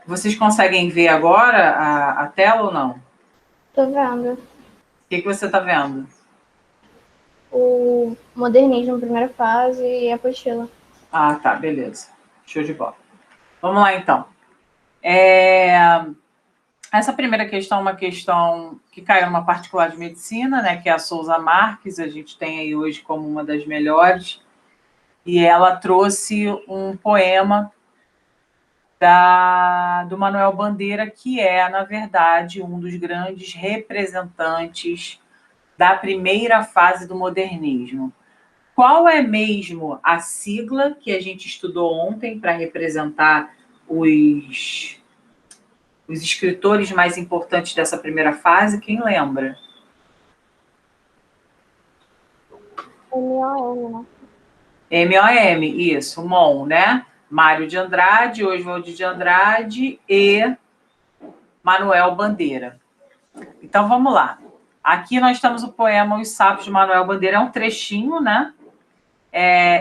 Vocês conseguem ver agora a tela ou não? Tô vendo. O que você está vendo? O modernismo, primeira fase e a apostila. Ah, tá, beleza. Show de bola. Vamos lá, então. Essa primeira questão é uma questão que caiu numa particular de medicina, né, que é a Souza Marques, a gente tem aí hoje como uma das melhores, e ela trouxe um poema do Manuel Bandeira, que é, na verdade, um dos grandes representantes da primeira fase do modernismo. Qual é mesmo a sigla que a gente estudou ontem para representar os escritores mais importantes dessa primeira fase? Quem lembra? MOM, né? MOM, isso, MON, né? Mário de Andrade, Oswald de Andrade e Manuel Bandeira. Então, vamos lá. Aqui nós temos o poema Os Sapos de Manuel Bandeira, é um trechinho, né?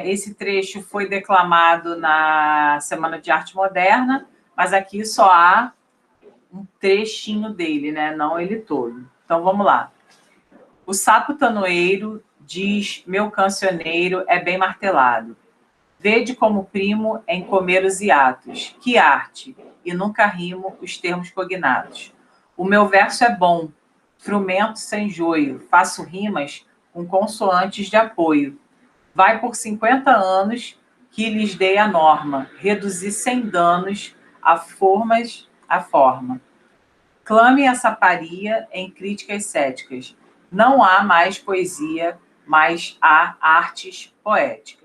Esse trecho foi declamado na Semana de Arte Moderna, mas aqui só há um trechinho dele, né? Não ele todo. Então, vamos lá. O sapo tanoeiro diz, meu cancioneiro é bem martelado. Vede como primo em comer os hiatos. Que arte! E nunca rimo os termos cognatos. O meu verso é bom, frumento sem joio. Faço rimas com consoantes de apoio. Vai por 50 anos que lhes dei a norma. Reduzi sem danos a forma. Clame a saparia em críticas céticas. Não há mais poesia, mas há artes poéticas.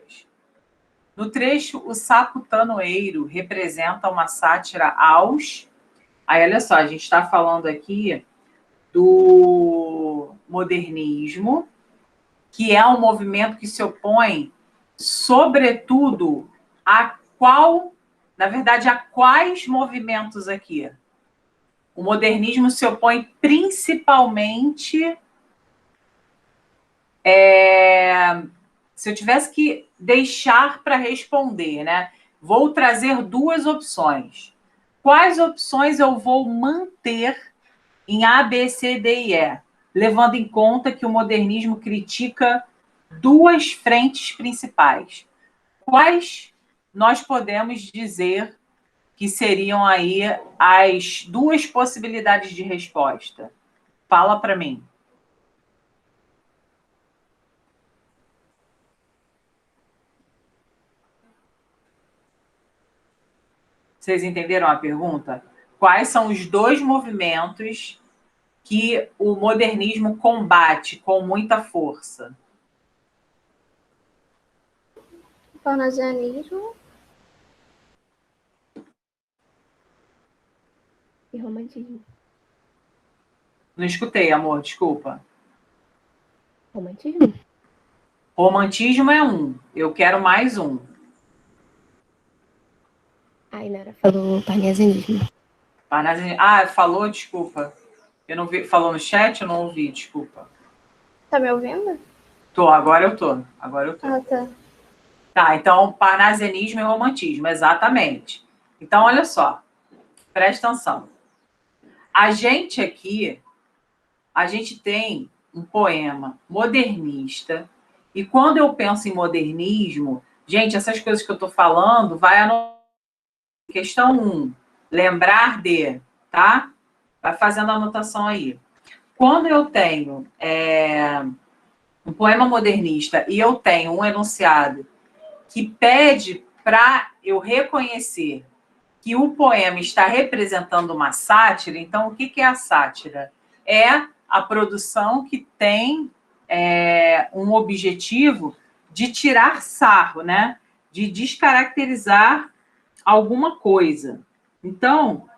No trecho, o sapo tanoeiro representa uma sátira aos... Aí, olha só, a gente está falando aqui do modernismo, que é um movimento que se opõe, sobretudo, na verdade, a quais movimentos aqui? O modernismo se opõe principalmente... se eu tivesse que deixar para responder, né? Vou trazer duas opções. Quais opções eu vou manter em A, B, C, D e E? Levando em conta que o modernismo critica duas frentes principais. Quais nós podemos dizer que seriam aí as duas possibilidades de resposta? Fala para mim. Vocês entenderam a pergunta? Quais são os dois movimentos que o modernismo combate com muita força? Parnasianismo e romantismo. Não escutei, amor, desculpa. Romantismo? Romantismo é um. Eu quero mais um. A Inara falou parnasianismo. Falou, desculpa. Eu não vi. Falou no chat, eu não ouvi, desculpa. Tá me ouvindo? Agora eu tô. Agora eu tô. Ah, tá. Tá, então, parnasianismo e romantismo, exatamente. Então, olha só, presta atenção. A gente aqui, a gente tem um poema modernista, e quando eu penso em modernismo, gente, essas coisas que eu estou falando, vai a questão 1, lembrar de, tá? Vai fazendo a anotação aí. Quando eu tenho um poema modernista e eu tenho um enunciado que pede para eu reconhecer que o poema está representando uma sátira, então o que é a sátira? É a produção que tem um objetivo de tirar sarro, né? De descaracterizar alguma coisa. Então,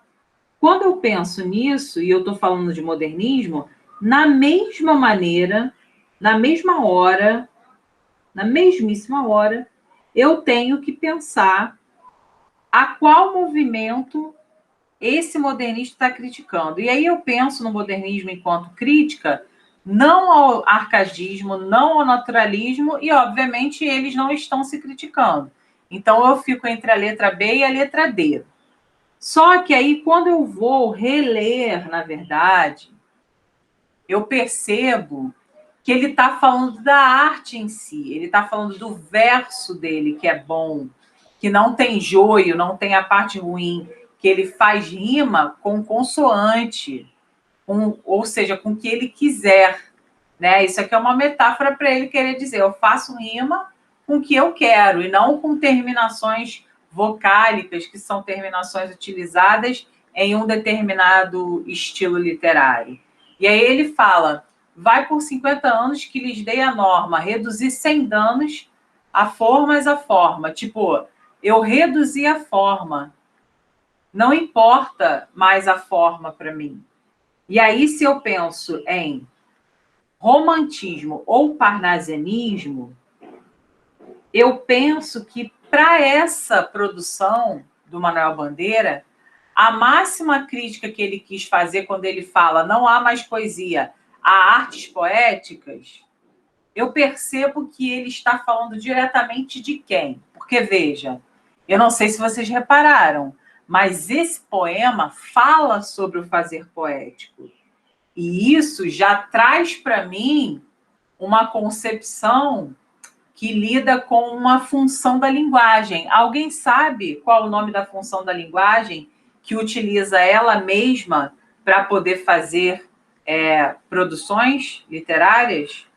quando eu penso nisso, e eu estou falando de modernismo, na mesma maneira, na mesma hora, na mesmíssima hora, eu tenho que pensar a qual movimento esse modernista está criticando. E aí eu penso no modernismo enquanto crítica, não ao arcagismo, não ao naturalismo, e, obviamente, eles não estão se criticando. Então, eu fico entre a letra B e a letra D. Só que aí, quando eu vou reler, na verdade, eu percebo que ele está falando da arte em si, ele está falando do verso dele, que é bom, que não tem joio, não tem a parte ruim, que ele faz rima com consoante, ou seja, com o que ele quiser. Né? Isso aqui é uma metáfora para ele querer dizer, eu faço rima com o que eu quero, e não com terminações vocálicas, que são terminações utilizadas em um determinado estilo literário. E aí ele fala, vai por 50 anos que lhes dei a norma, reduzir sem danos a formas a forma. Tipo, eu reduzi a forma, não importa mais a forma para mim. E aí, se eu penso em romantismo ou parnasianismo, eu penso que para essa produção do Manuel Bandeira, a máxima crítica que ele quis fazer quando ele fala não há mais poesia, há artes poéticas, eu percebo que ele está falando diretamente de quem? Porque, veja, eu não sei se vocês repararam, mas esse poema fala sobre o fazer poético. E isso já traz para mim uma concepção que lida com uma função da linguagem. Alguém sabe qual o nome da função da linguagem que utiliza ela mesma para poder fazer produções literárias?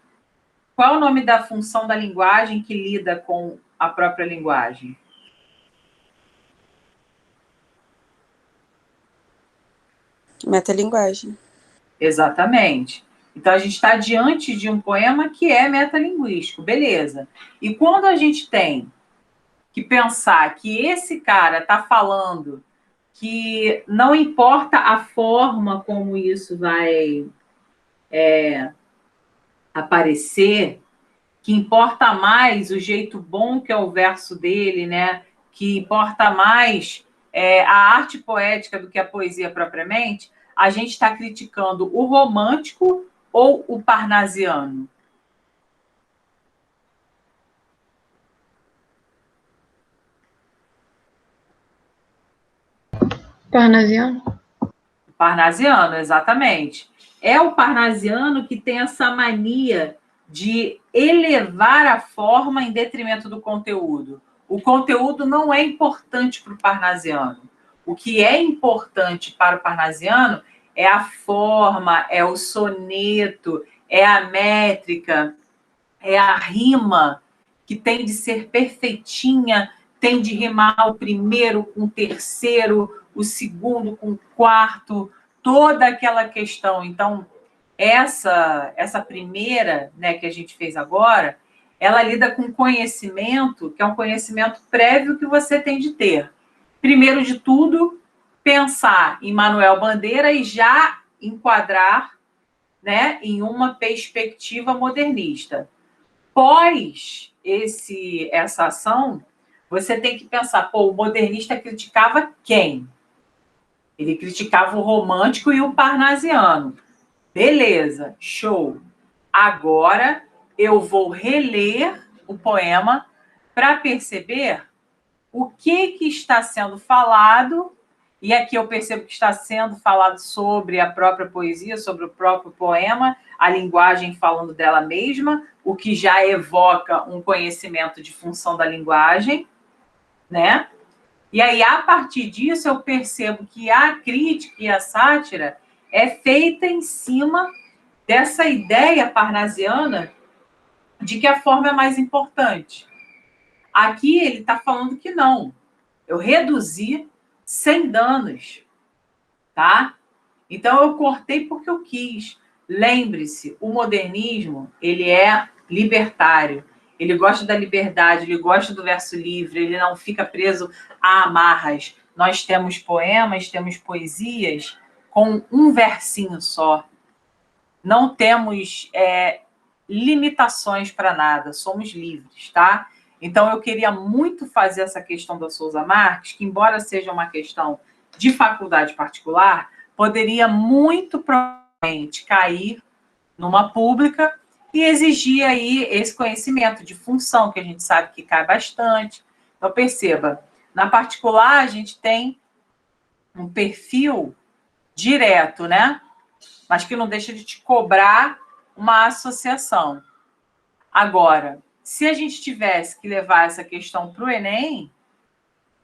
Qual o nome da função da linguagem que lida com a própria linguagem? Metalinguagem. Exatamente. Então, a gente está diante de um poema que é metalinguístico, beleza. E quando a gente tem que pensar que esse cara está falando que não importa a forma como isso vai aparecer, que importa mais o jeito bom que é o verso dele, né? Que importa mais a arte poética do que a poesia propriamente, a gente está criticando o romântico ou o parnasiano? Parnasiano? Parnasiano, exatamente. É o parnasiano que tem essa mania de elevar a forma em detrimento do conteúdo. O conteúdo não é importante para o parnasiano. O que é importante para o parnasiano é a forma, é o soneto, é a métrica, é a rima, que tem de ser perfeitinha, tem de rimar o primeiro com o terceiro, o segundo com o quarto, toda aquela questão. Então, essa primeira, né, que a gente fez agora, ela lida com conhecimento, que é um conhecimento prévio que você tem de ter. Primeiro de tudo, pensar em Manuel Bandeira e já enquadrar, né, em uma perspectiva modernista. Pós essa ação, você tem que pensar, pô, o modernista criticava quem? Ele criticava o romântico e o parnasiano. Beleza, show. Agora eu vou reler o poema para perceber o que está sendo falado, e aqui eu percebo que está sendo falado sobre a própria poesia, sobre o próprio poema, a linguagem falando dela mesma, o que já evoca um conhecimento de função da linguagem, né? E aí, a partir disso, eu percebo que a crítica e a sátira é feita em cima dessa ideia parnasiana de que a forma é mais importante. Aqui ele está falando que não. Eu reduzi sem danos, tá? Então eu cortei porque eu quis. Lembre-se, o modernismo, ele é libertário. Ele gosta da liberdade, ele gosta do verso livre, ele não fica preso a amarras. Nós temos poemas, temos poesias com um versinho só. Não temos limitações para nada, somos livres, tá? Então, eu queria muito fazer essa questão da Souza Marques, que, embora seja uma questão de faculdade particular, poderia muito provavelmente cair numa pública e exigir aí esse conhecimento de função, que a gente sabe que cai bastante. Então, perceba, na particular, a gente tem um perfil direto, né? Mas que não deixa de te cobrar uma associação. Agora, se a gente tivesse que levar essa questão para o Enem,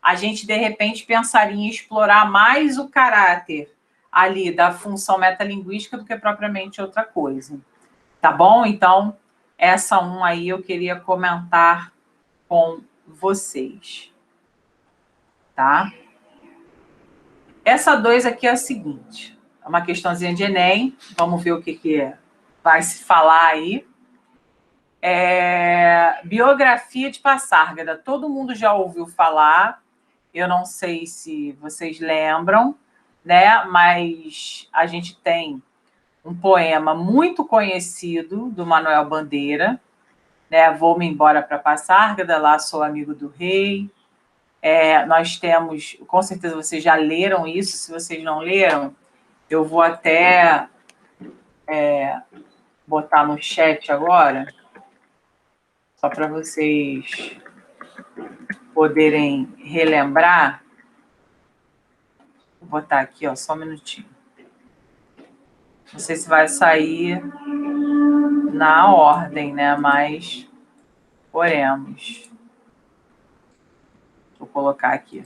a gente, de repente, pensaria em explorar mais o caráter ali da função metalinguística do que propriamente outra coisa. Tá bom? Então, essa aí eu queria comentar com vocês. Tá? Essa 2 aqui é a seguinte. É uma questãozinha de Enem. Vamos ver o que vai se falar aí. Biografia de Passárgada. Todo mundo já ouviu falar. Eu não sei se vocês lembram, né? Mas a gente tem um poema muito conhecido do Manuel Bandeira, né? Vou-me embora para Passárgada, lá sou amigo do rei. Nós temos, com certeza vocês já leram isso. Se vocês não leram, eu vou até botar no chat agora, só para vocês poderem relembrar. Vou botar aqui, ó, só um minutinho. Não sei se vai sair na ordem, né? Mas oremos. Vou colocar aqui.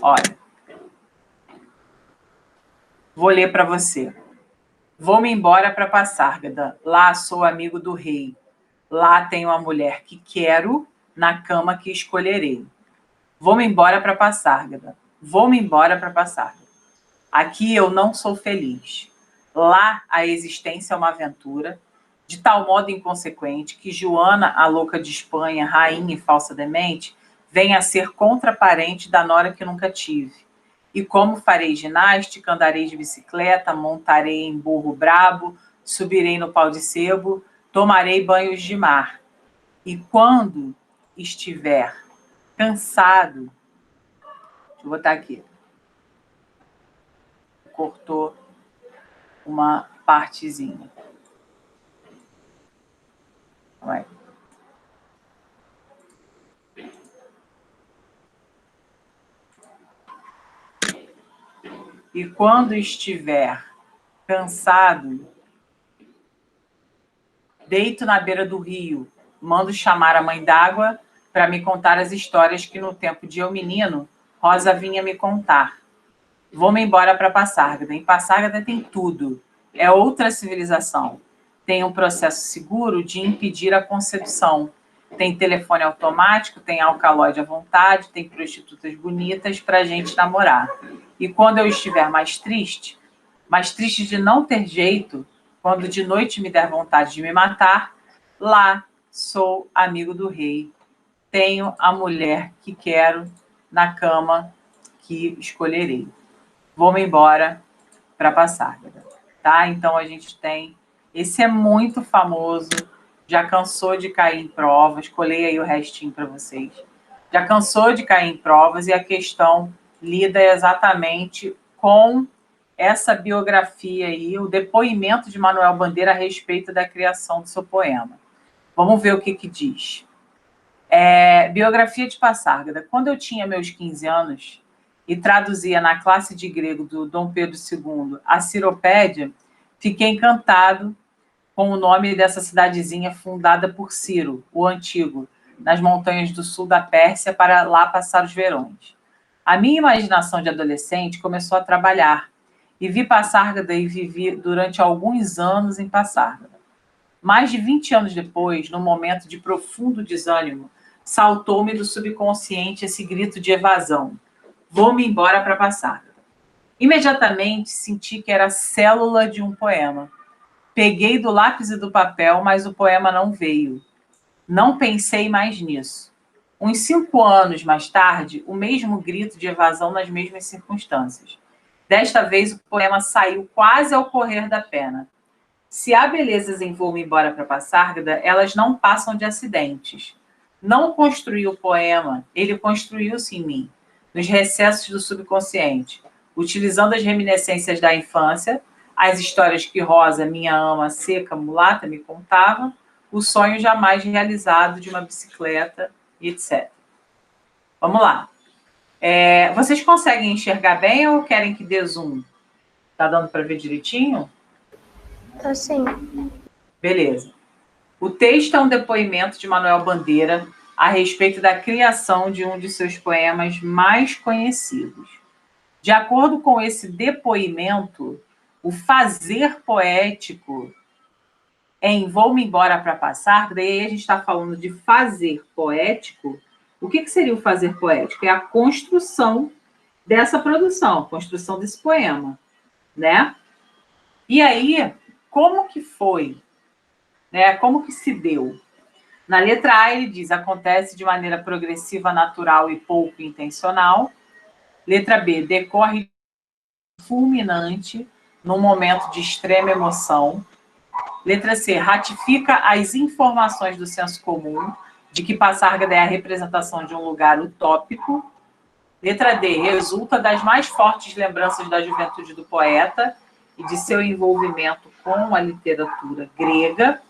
Olha. Vou ler para você. Vou-me embora para Passárgada. Lá sou amigo do rei. Lá tenho a mulher que quero, na cama que escolherei. Vou-me embora para Passárgada. Vou-me embora para Passárgada. Aqui eu não sou feliz. Lá a existência é uma aventura, de tal modo inconsequente que Joana, a louca de Espanha, rainha e falsa demente, vem a ser contraparente da nora que nunca tive. E como farei ginástica, andarei de bicicleta, montarei em burro brabo, subirei no pau de sebo, tomarei banhos de mar. E quando estiver cansado, deixa eu botar aqui, cortou uma partezinha. Vai. E quando estiver cansado, deito na beira do rio, mando chamar a mãe d'água para me contar as histórias que no tempo de eu menino, Rosa vinha me contar. Vou-me embora para Passárgada. Em Passárgada tem tudo. É outra civilização. Tem um processo seguro de impedir a concepção. Tem telefone automático, tem alcaloide à vontade, tem prostitutas bonitas para a gente namorar. E quando eu estiver mais triste de não ter jeito, quando de noite me der vontade de me matar, lá sou amigo do rei. Tenho a mulher que quero, na cama que escolherei. Vou-me embora para Passárgada, tá? Então a gente tem, esse é muito famoso, já cansou de cair em provas, colei aí o restinho para vocês. Já cansou de cair em provas e a questão lida exatamente com essa biografia aí, o depoimento de Manuel Bandeira a respeito da criação do seu poema. Vamos ver o que diz. Biografia de Passárgada. Quando eu tinha meus 15 anos e traduzia na classe de grego do Dom Pedro II a Ciropédia, fiquei encantado com o nome dessa cidadezinha fundada por Ciro, o Antigo, nas montanhas do sul da Pérsia, para lá passar os verões. A minha imaginação de adolescente começou a trabalhar e vi Passárgada e vivi durante alguns anos em Passárgada. Mais de 20 anos depois, num momento de profundo desânimo, saltou-me do subconsciente esse grito de evasão. Vou-me embora para Passárgada. Imediatamente senti que era a célula de um poema. Peguei do lápis e do papel, mas o poema não veio. Não pensei mais nisso. Uns 5 anos mais tarde, o mesmo grito de evasão nas mesmas circunstâncias. Desta vez, o poema saiu quase ao correr da pena. Se há belezas em Vou-me embora para Passárgada, elas não passam de acidentes. Não construí o poema, ele construiu-se em mim, nos recessos do subconsciente, utilizando as reminiscências da infância, as histórias que Rosa, minha ama seca, mulata, me contava, o sonho jamais realizado de uma bicicleta, etc. Vamos lá. Vocês conseguem enxergar bem ou querem que dê zoom? Tá dando para ver direitinho? Tá sim. Beleza. O texto é um depoimento de Manuel Bandeira a respeito da criação de um de seus poemas mais conhecidos. De acordo com esse depoimento, o fazer poético em Vou-me embora para passar, daí a gente está falando de fazer poético. O que seria o fazer poético? É a construção dessa produção, a construção desse poema, né? E aí, como que foi? Né? Como que se deu? Na letra A, ele diz: acontece de maneira progressiva, natural e pouco intencional. Letra B, decorre fulminante, num momento de extrema emoção. Letra C, ratifica as informações do senso comum de que Passárgada é a representação de um lugar utópico. Letra D, resulta das mais fortes lembranças da juventude do poeta e de seu envolvimento com a literatura grega.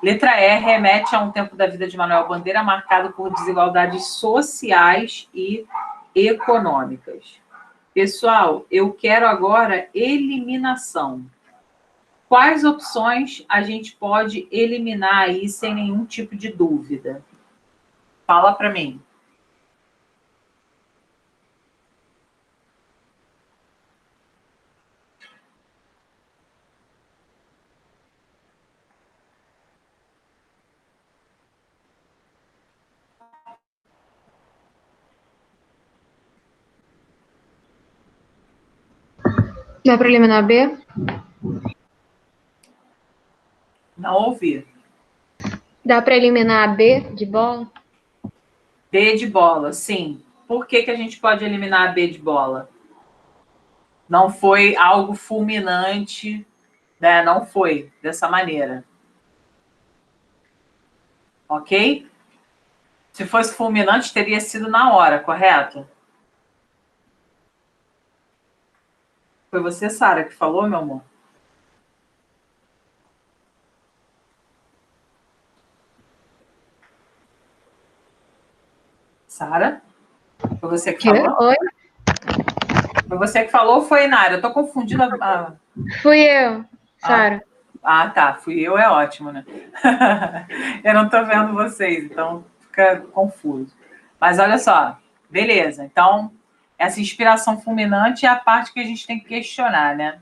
Letra E, remete a um tempo da vida de Manuel Bandeira marcado por desigualdades sociais e econômicas. Pessoal, eu quero agora eliminação. Quais opções a gente pode eliminar aí sem nenhum tipo de dúvida? Fala para mim. Dá para eliminar B? Não ouvi. Dá para eliminar B de bola? B de bola, sim. Por que a gente pode eliminar a B de bola? Não foi algo fulminante, né? Não foi dessa maneira. Ok? Se fosse fulminante, teria sido na hora, correto? Foi você, Sara, que falou, meu amor? Sara? Foi você que falou? Oi? Foi você que falou ou foi Nara? Eu tô confundida. Fui eu, Sara. Tá. Fui eu, é ótimo, né? Eu não tô vendo vocês, então fica confuso. Mas olha só, beleza. Então, essa inspiração fulminante é a parte que a gente tem que questionar, né?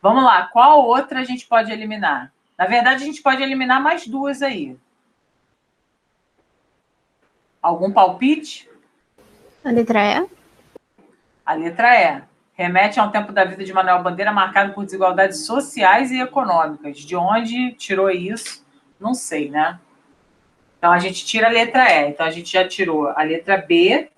Vamos lá, qual outra a gente pode eliminar? Na verdade, a gente pode eliminar mais duas aí. Algum palpite? A letra E? A letra E. Remete a um tempo da vida de Manuel Bandeira marcado por desigualdades sociais e econômicas. De onde tirou isso? Não sei, né? Então, a gente tira a letra E. Então, a gente já tirou a letra B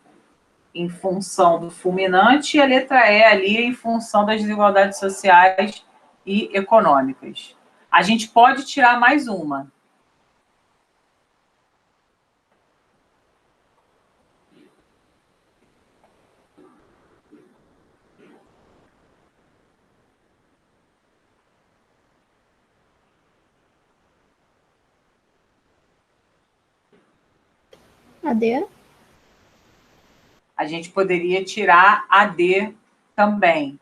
em função do fulminante e a letra E ali em função das desigualdades sociais e econômicas. A gente pode tirar mais uma. A D? A gente poderia tirar a D também,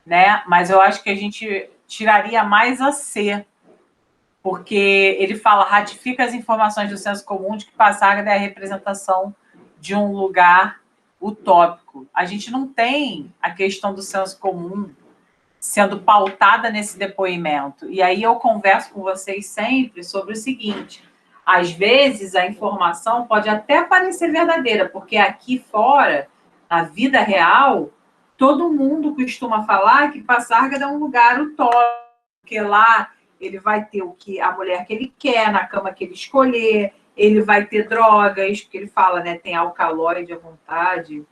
né? Mas eu acho que a gente tiraria mais a C, porque ele fala, ratifica as informações do senso comum de que Passárgada é a representação de um lugar utópico. A gente não tem a questão do senso comum sendo pautada nesse depoimento. E aí eu converso com vocês sempre sobre o seguinte: às vezes a informação pode até parecer verdadeira, porque aqui fora, na vida real, todo mundo costuma falar que Passárgada é um lugar utópico, porque lá ele vai ter o que a mulher que ele quer, na cama que ele escolher, ele vai ter drogas, porque ele fala, né, tem alcaloide à vontade,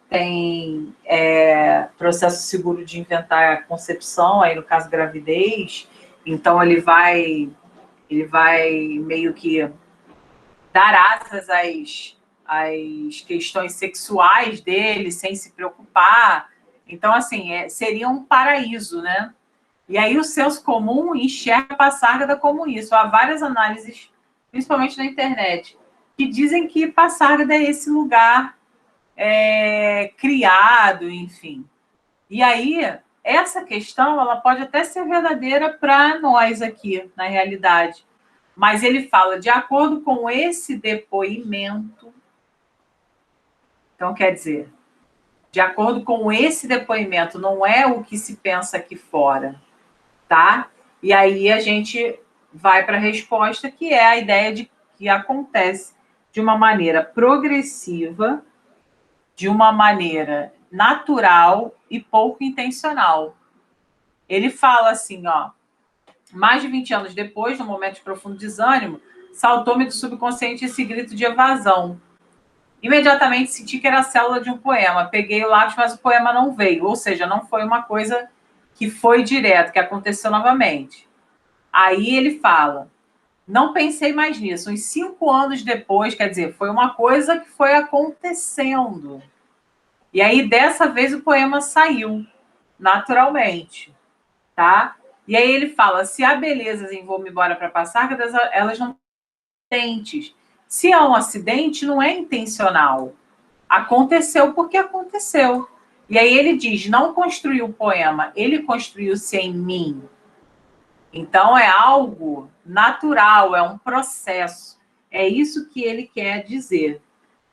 tem processo seguro de inventar a concepção, aí no caso gravidez, então ele vai meio que dar asas às questões sexuais dele, sem se preocupar. Então, assim, seria um paraíso, né? E aí o senso comum enxerga a Passárgada como isso. Há várias análises, principalmente na internet, que dizem que Passárgada é esse lugar criado, enfim. E aí, essa questão, ela pode até ser verdadeira para nós aqui, na realidade. Mas ele fala, de acordo com esse depoimento, então quer dizer, de acordo com esse depoimento, não é o que se pensa aqui fora, tá? E aí a gente vai para a resposta, que é a ideia de que acontece de uma maneira progressiva, de uma maneira natural e pouco intencional. Ele fala assim, ó, mais de 20 anos depois, no momento de profundo desânimo, saltou-me do subconsciente esse grito de evasão. Imediatamente senti que era a célula de um poema. Peguei o lápis, mas o poema não veio. Ou seja, não foi uma coisa que foi direto, que aconteceu novamente. Aí ele fala, não pensei mais nisso. Uns 5 anos depois, quer dizer, foi uma coisa que foi acontecendo. E aí, dessa vez, o poema saiu, naturalmente, tá? E aí ele fala, se há belezas em Vou-me embora para passar, elas não são acidentes. Se há um acidente, não é intencional. Aconteceu porque aconteceu. E aí ele diz, não construiu o poema, ele construiu-se em mim. Então é algo natural, é um processo. É isso que ele quer dizer,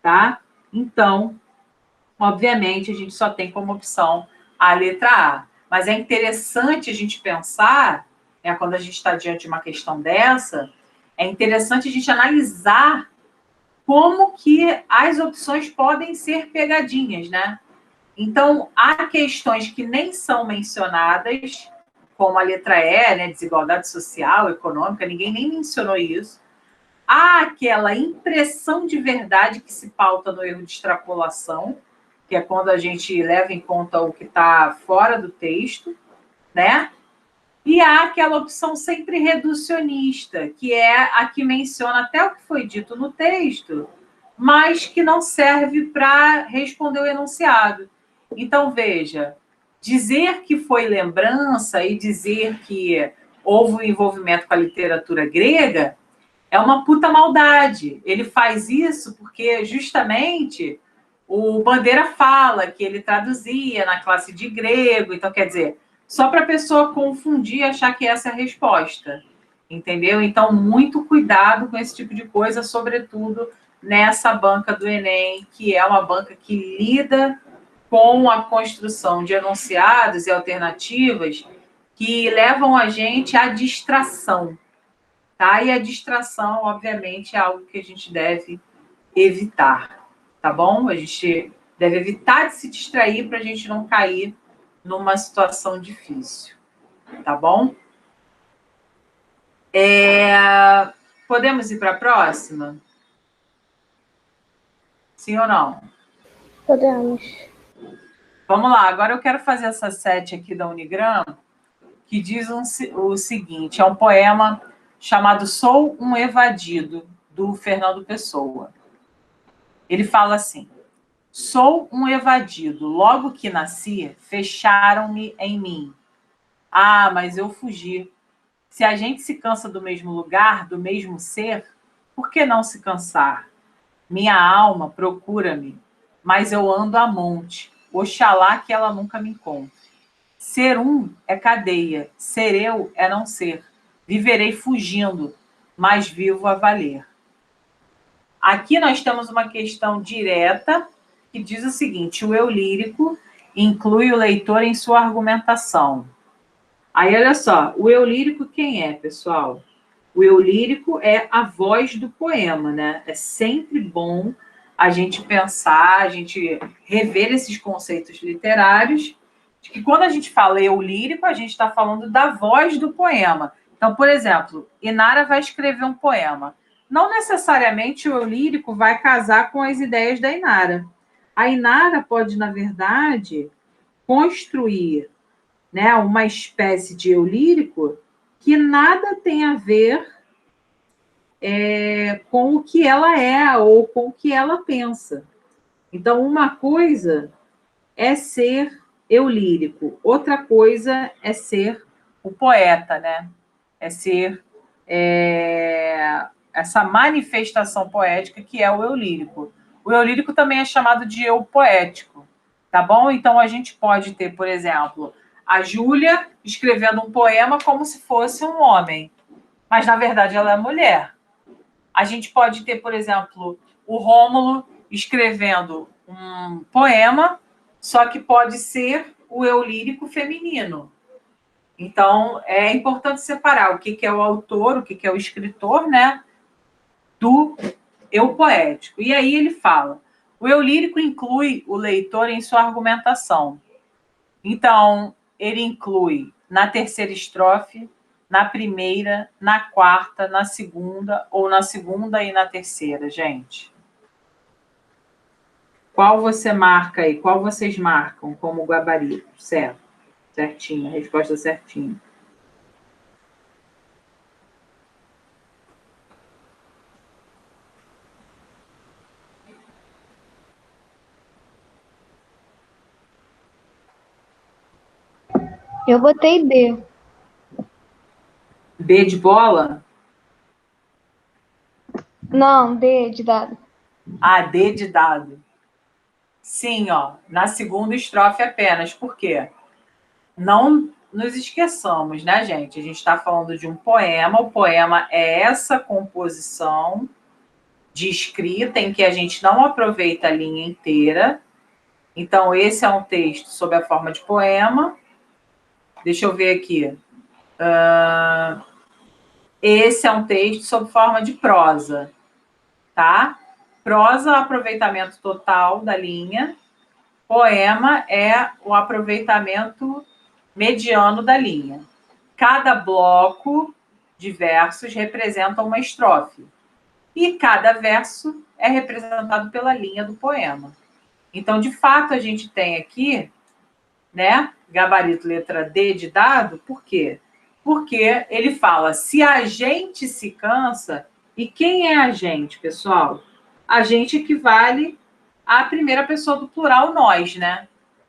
tá? Então, obviamente, a gente só tem como opção a letra A. Mas é interessante a gente pensar, quando a gente está diante de uma questão dessa, é interessante a gente analisar como que as opções podem ser pegadinhas, né? Então, há questões que nem são mencionadas, como a letra E, né? Desigualdade social, econômica, ninguém nem mencionou isso. Há aquela impressão de verdade que se pauta no erro de extrapolação, que é quando a gente leva em conta o que está fora do texto, né? E há aquela opção sempre reducionista, que é a que menciona até o que foi dito no texto, mas que não serve para responder o enunciado. Então, veja, dizer que foi lembrança e dizer que houve um envolvimento com a literatura grega é uma puta maldade. Ele faz isso porque, justamente, o Bandeira fala que ele traduzia na classe de grego. Então, quer dizer, só para a pessoa confundir e achar que essa é a resposta. Entendeu? Então, muito cuidado com esse tipo de coisa, sobretudo nessa banca do Enem, que é uma banca que lida com a construção de enunciados e alternativas que levam a gente à distração. Tá? E a distração, obviamente, é algo que a gente deve evitar, tá bom? A gente deve evitar de se distrair para a gente não cair numa situação difícil, tá bom? Podemos ir para a próxima? Sim ou não? Podemos. Vamos lá, agora eu quero fazer essa sete aqui da Unigram, que diz o seguinte, é um poema chamado Sou um Evadido, do Fernando Pessoa. Ele fala assim, sou um evadido, logo que nasci, fecharam-me em mim. Ah, mas eu fugi. Se a gente se cansa do mesmo lugar, do mesmo ser, por que não se cansar? Minha alma procura-me, mas eu ando a monte. Oxalá que ela nunca me encontre. Ser um é cadeia, ser eu é não ser. Viverei fugindo, mas vivo a valer. Aqui nós temos uma questão direta que diz o seguinte, o eu lírico inclui o leitor em sua argumentação. Aí, olha só, o eu lírico quem é, pessoal? O eu lírico é a voz do poema, né? É sempre bom a gente pensar, a gente rever esses conceitos literários, de que quando a gente fala eu lírico, a gente está falando da voz do poema. Então, por exemplo, Inara vai escrever um poema. Não necessariamente o eu lírico vai casar com as ideias da Inara. A Inara pode, na verdade, construir, né, uma espécie de eu lírico que nada tem a ver com o que ela é ou com o que ela pensa. Então, uma coisa é ser eu lírico, outra coisa é ser o poeta, né? É ser essa manifestação poética que é o eu lírico. O eu lírico também é chamado de eu poético, tá bom? Então, a gente pode ter, por exemplo, a Júlia escrevendo um poema como se fosse um homem, mas, na verdade, ela é mulher. A gente pode ter, por exemplo, o Rômulo escrevendo um poema, só que pode ser o eu lírico feminino. Então, é importante separar o que é o autor, o que é o escritor, né, do eu poético. E aí ele fala, o eu lírico inclui o leitor em sua argumentação. Então, ele inclui na terceira estrofe, na primeira, na quarta, na segunda, ou na segunda e na terceira, gente. Qual você marca aí? Qual vocês marcam como gabarito? Certo. Certinho, a resposta certinha. Eu botei B. B de bola? Não, D de dado. A, D de dado. Sim, ó, na segunda estrofe apenas. Por quê? Não nos esqueçamos, né, gente? A gente está falando de um poema. O poema é essa composição de escrita em que a gente não aproveita a linha inteira. Então, esse é um texto sob a forma de poema. Deixa eu ver aqui. Esse é um texto sob forma de prosa, tá? Prosa, aproveitamento total da linha. Poema é o aproveitamento mediano da linha. Cada bloco de versos representa uma estrofe. E cada verso é representado pela linha do poema. Então, de fato, a gente tem aqui, né, gabarito letra D de dado, por quê? Porque ele fala, se a gente se cansa, e quem é a gente, pessoal? A gente equivale à primeira pessoa do plural, nós, né?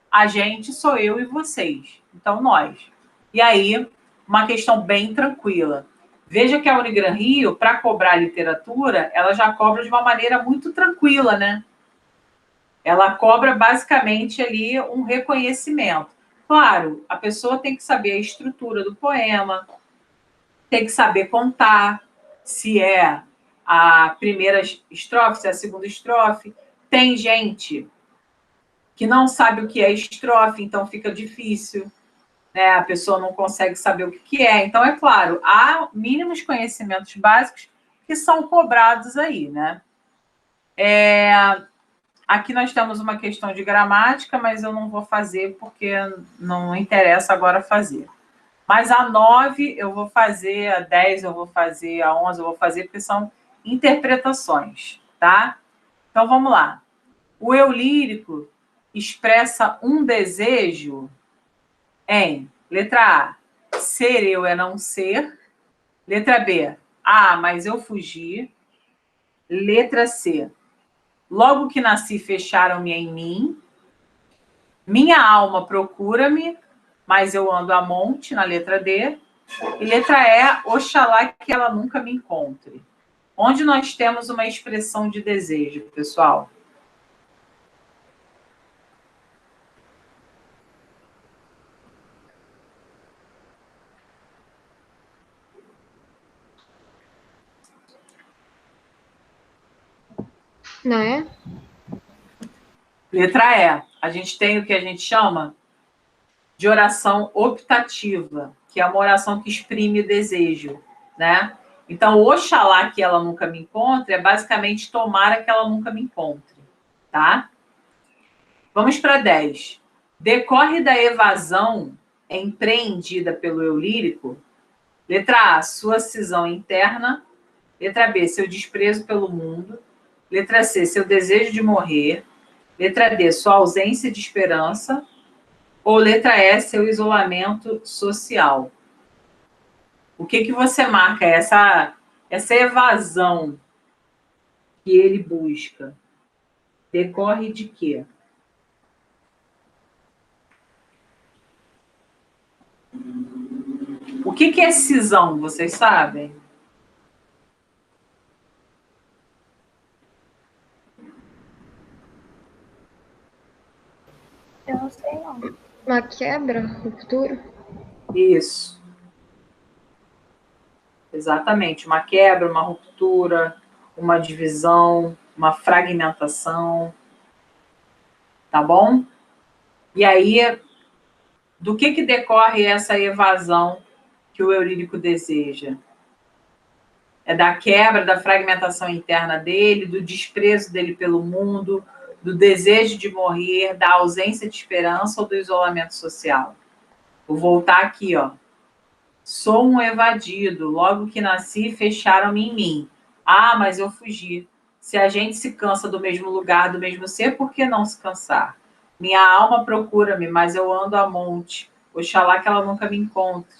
A gente sou eu e vocês. Então, nós. E aí, uma questão bem tranquila. Veja que a Unigran Rio, para cobrar literatura, ela já cobra de uma maneira muito tranquila, né? Ela cobra basicamente ali um reconhecimento. Claro, a pessoa tem que saber a estrutura do poema, tem que saber contar, se é a primeira estrofe, se é a segunda estrofe. Tem gente que não sabe o que é estrofe, então fica difícil, né? A pessoa não consegue saber o que é. Então, é claro, há mínimos conhecimentos básicos que são cobrados aí, né? Aqui nós temos uma questão de gramática, mas eu não vou fazer porque não interessa agora fazer. Mas a 9 eu vou fazer, a 10 eu vou fazer, a 11 eu vou fazer, porque são interpretações, tá? Então, vamos lá. O eu lírico expressa um desejo em, letra A, ser eu é não ser. Letra B, mas eu fugi. Letra C, logo que nasci fecharam-me em mim. Minha alma procura-me, mas eu ando a monte, na letra D. E letra E, oxalá que ela nunca me encontre. Onde nós temos uma expressão de desejo, pessoal? Não é? Letra E. A gente tem o que a gente chama de oração optativa, que é uma oração que exprime o desejo, né? Então, oxalá que ela nunca me encontre é basicamente tomara que ela nunca me encontre, tá? Vamos para 10. Decorre da evasão empreendida pelo eu lírico. Letra A, sua cisão interna. Letra B, seu desprezo pelo mundo. Letra C, seu desejo de morrer. Letra D, sua ausência de esperança. Ou letra E, seu isolamento social. O que você marca? Essa evasão que ele busca decorre de quê? O que é cisão, vocês sabem? Eu não sei, não. Uma quebra, ruptura. Isso. Exatamente. Uma quebra, uma ruptura, uma divisão, uma fragmentação. Tá bom? E aí, do que decorre essa evasão que o Eurídico deseja? É da quebra, da fragmentação interna dele, do desprezo dele pelo mundo, do desejo de morrer, da ausência de esperança ou do isolamento social. Vou voltar aqui, ó. Sou um evadido, logo que nasci, fecharam-me em mim. Ah, mas eu fugi. Se a gente se cansa do mesmo lugar, do mesmo ser, por que não se cansar? Minha alma procura-me, mas eu ando a monte. Oxalá que ela nunca me encontre.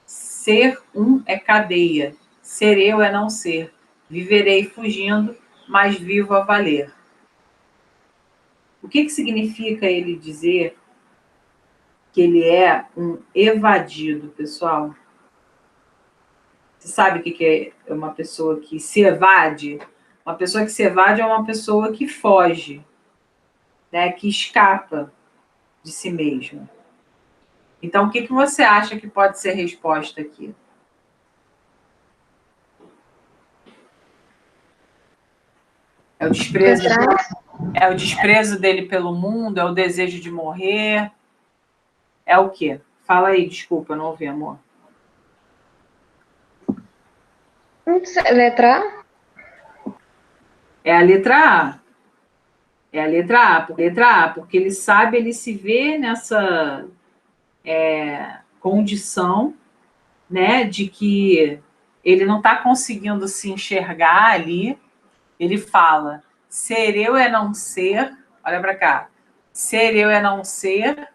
Ser um é cadeia, ser eu é não ser. Viverei fugindo, mas vivo a valer. O que significa ele dizer que ele é um evadido, pessoal? Você sabe o que é uma pessoa que se evade? Uma pessoa que se evade é uma pessoa que foge, né? Que escapa de si mesma. Então, o que você acha que pode ser a resposta aqui? É o desprezo, é o desprezo dele pelo mundo? É o desejo de morrer? É o quê? Fala aí, desculpa, não ouvi, amor. Letra A? É a letra A. É a letra A, porque ele sabe, ele se vê nessa condição, né, de que ele não está conseguindo se enxergar ali. Ele fala, ser eu é não ser, olha para cá, ser eu é não ser,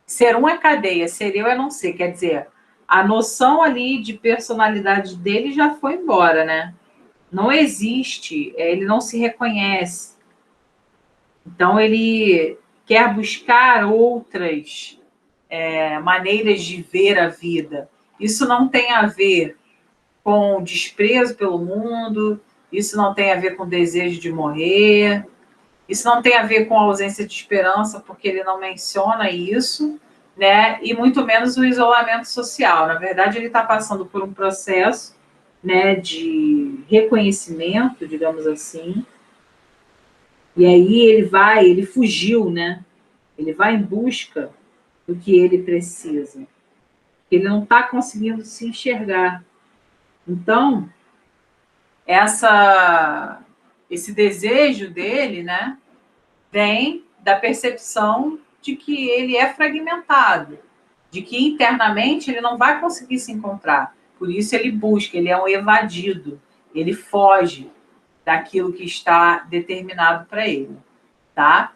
ser um é cadeia, ser eu é não ser, quer dizer, a noção ali de personalidade dele já foi embora, né? Não existe, ele não se reconhece. Então, ele quer buscar outras maneiras de ver a vida. Isso não tem a ver com desprezo pelo mundo, isso não tem a ver com desejo de morrer, isso não tem a ver com ausência de esperança, porque ele não menciona isso, né? E muito menos o isolamento social. Na verdade, ele está passando por um processo, né, de reconhecimento, digamos assim, e aí ele fugiu, né? Ele vai em busca do que ele precisa. Ele não está conseguindo se enxergar. Então, esse desejo dele, né, vem da percepção de que ele é fragmentado, de que internamente ele não vai conseguir se encontrar. Por isso ele busca, ele é um evadido, ele foge daquilo que está determinado para ele, tá?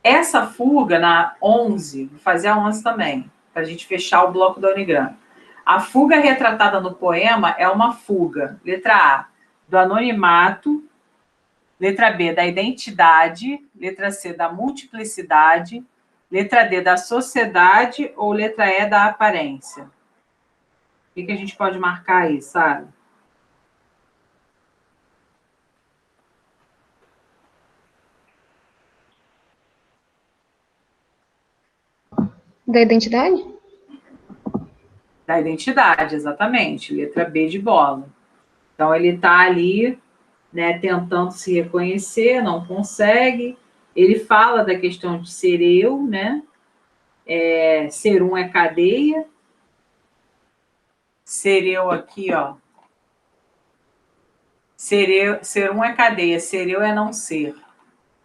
Essa fuga na 11, vou fazer a 11 também, para a gente fechar o bloco da Unigram. A fuga retratada no poema é uma fuga, letra A, do anonimato, letra B, da identidade, letra C, da multiplicidade, letra D, da sociedade ou letra E, da aparência. O que a gente pode marcar aí, sabe? Da identidade? Da identidade, exatamente. Letra B de bola. Então, ele está ali, né, tentando se reconhecer, não consegue. Ele fala da questão de ser eu, né? Ser um é cadeia. Ser eu aqui, ó. Ser um é cadeia, ser eu é não ser.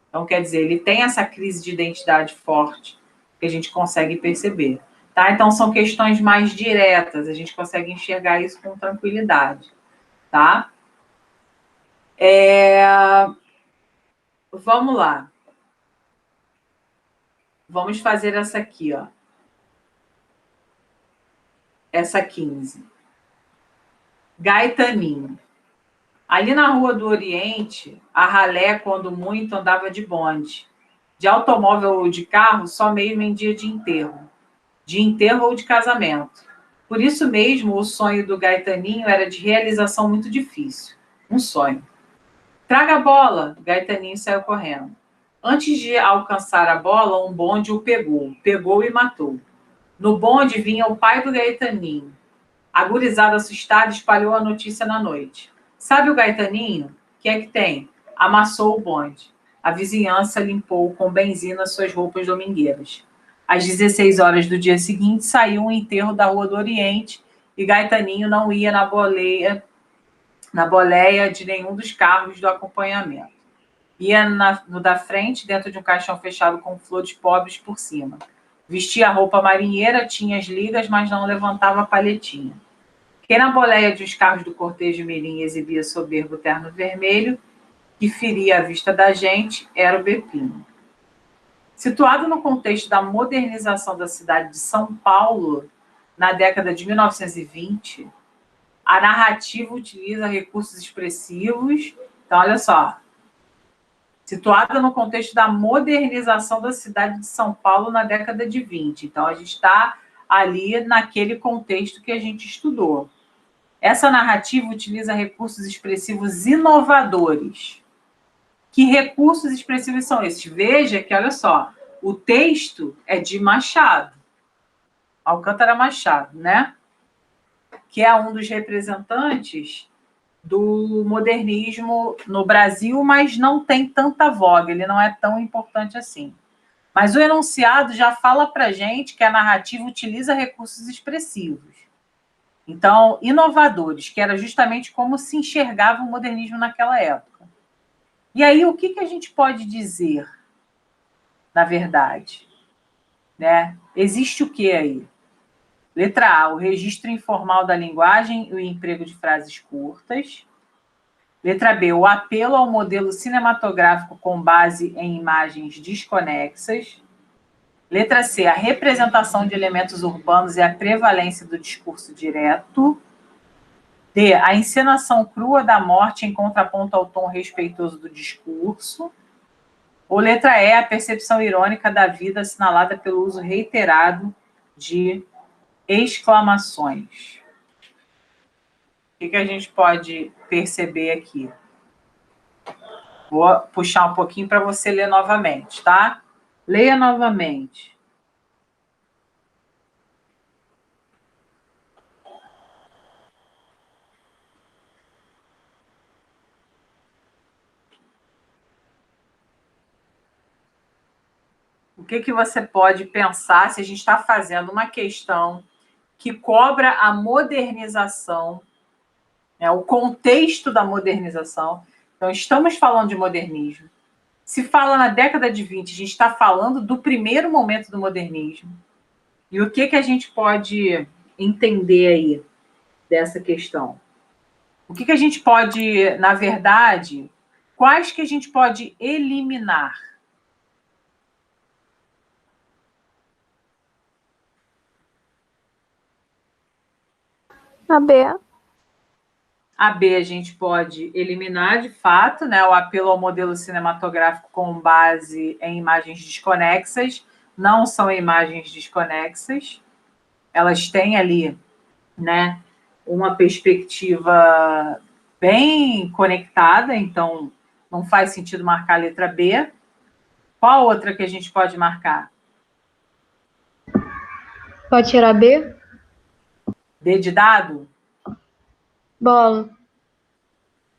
Então, quer dizer, ele tem essa crise de identidade forte que a gente consegue perceber. Tá? Então, são questões mais diretas, a gente consegue enxergar isso com tranquilidade. Tá? Vamos lá. Vamos fazer essa aqui, ó. Essa 15. Gaetaninho. Ali na Rua do Oriente, a ralé, quando muito, andava de bonde. De automóvel ou de carro, só mesmo em dia de enterro ou de casamento. Por isso mesmo, o sonho do Gaetaninho era de realização muito difícil. Um sonho. Traga a bola! O Gaetaninho saiu correndo. Antes de alcançar a bola, um bonde o pegou e matou. No bonde vinha o pai do Gaetaninho. A gurizada assustada espalhou a notícia na noite. Sabe o Gaetaninho? O que é que tem? Amassou o bonde. A vizinhança limpou com benzina suas roupas domingueiras. Às 16 horas do dia seguinte, saiu um enterro da Rua do Oriente e Gaetaninho não ia na boleia de nenhum dos carros do acompanhamento. Ia no da frente, dentro de um caixão fechado com flores pobres por cima. Vestia a roupa marinheira, tinha as ligas, mas não levantava a palhetinha. Quem na boleia de os carros do cortejo mirim exibia soberbo terno vermelho, que feria a vista da gente, era o Bepinho. Situado no contexto da modernização da cidade de São Paulo, na década de 1920, a narrativa utiliza recursos expressivos. Então, olha só. Situada no contexto da modernização da cidade de São Paulo na década de 20. Então, a gente está ali naquele contexto que a gente estudou. Essa narrativa utiliza recursos expressivos inovadores. Que recursos expressivos são esses? Veja que, olha só, o texto é de Machado, Alcântara Machado, né? Que é um dos representantes do modernismo no Brasil, mas não tem tanta voga, ele não é tão importante assim. Mas o enunciado já fala para gente que a narrativa utiliza recursos expressivos. Então, inovadores, que era justamente como se enxergava o modernismo naquela época. E aí, o que a gente pode dizer, na verdade? Né? Existe o que aí? Letra A, o registro informal da linguagem e o emprego de frases curtas. Letra B, o apelo ao modelo cinematográfico com base em imagens desconexas. Letra C, a representação de elementos urbanos e a prevalência do discurso direto. D, a encenação crua da morte em contraponto ao tom respeitoso do discurso. Ou letra E, a percepção irônica da vida assinalada pelo uso reiterado de exclamações. O que a gente pode perceber aqui? Vou puxar um pouquinho para você ler novamente, tá? Leia novamente. O que você pode pensar se a gente está fazendo uma questão que cobra a modernização, né, o contexto da modernização? Então, estamos falando de modernismo. Se fala na década de 20, a gente está falando do primeiro momento do modernismo. E o que a gente pode entender aí dessa questão? O que a gente pode, na verdade, quais que a gente pode eliminar? A B. A B a gente pode eliminar, de fato, né, o apelo ao modelo cinematográfico com base em imagens desconexas. Não são imagens desconexas. Elas têm ali, né, uma perspectiva bem conectada, então não faz sentido marcar a letra B. Qual outra que a gente pode marcar? Pode tirar B? D de dado? Bola.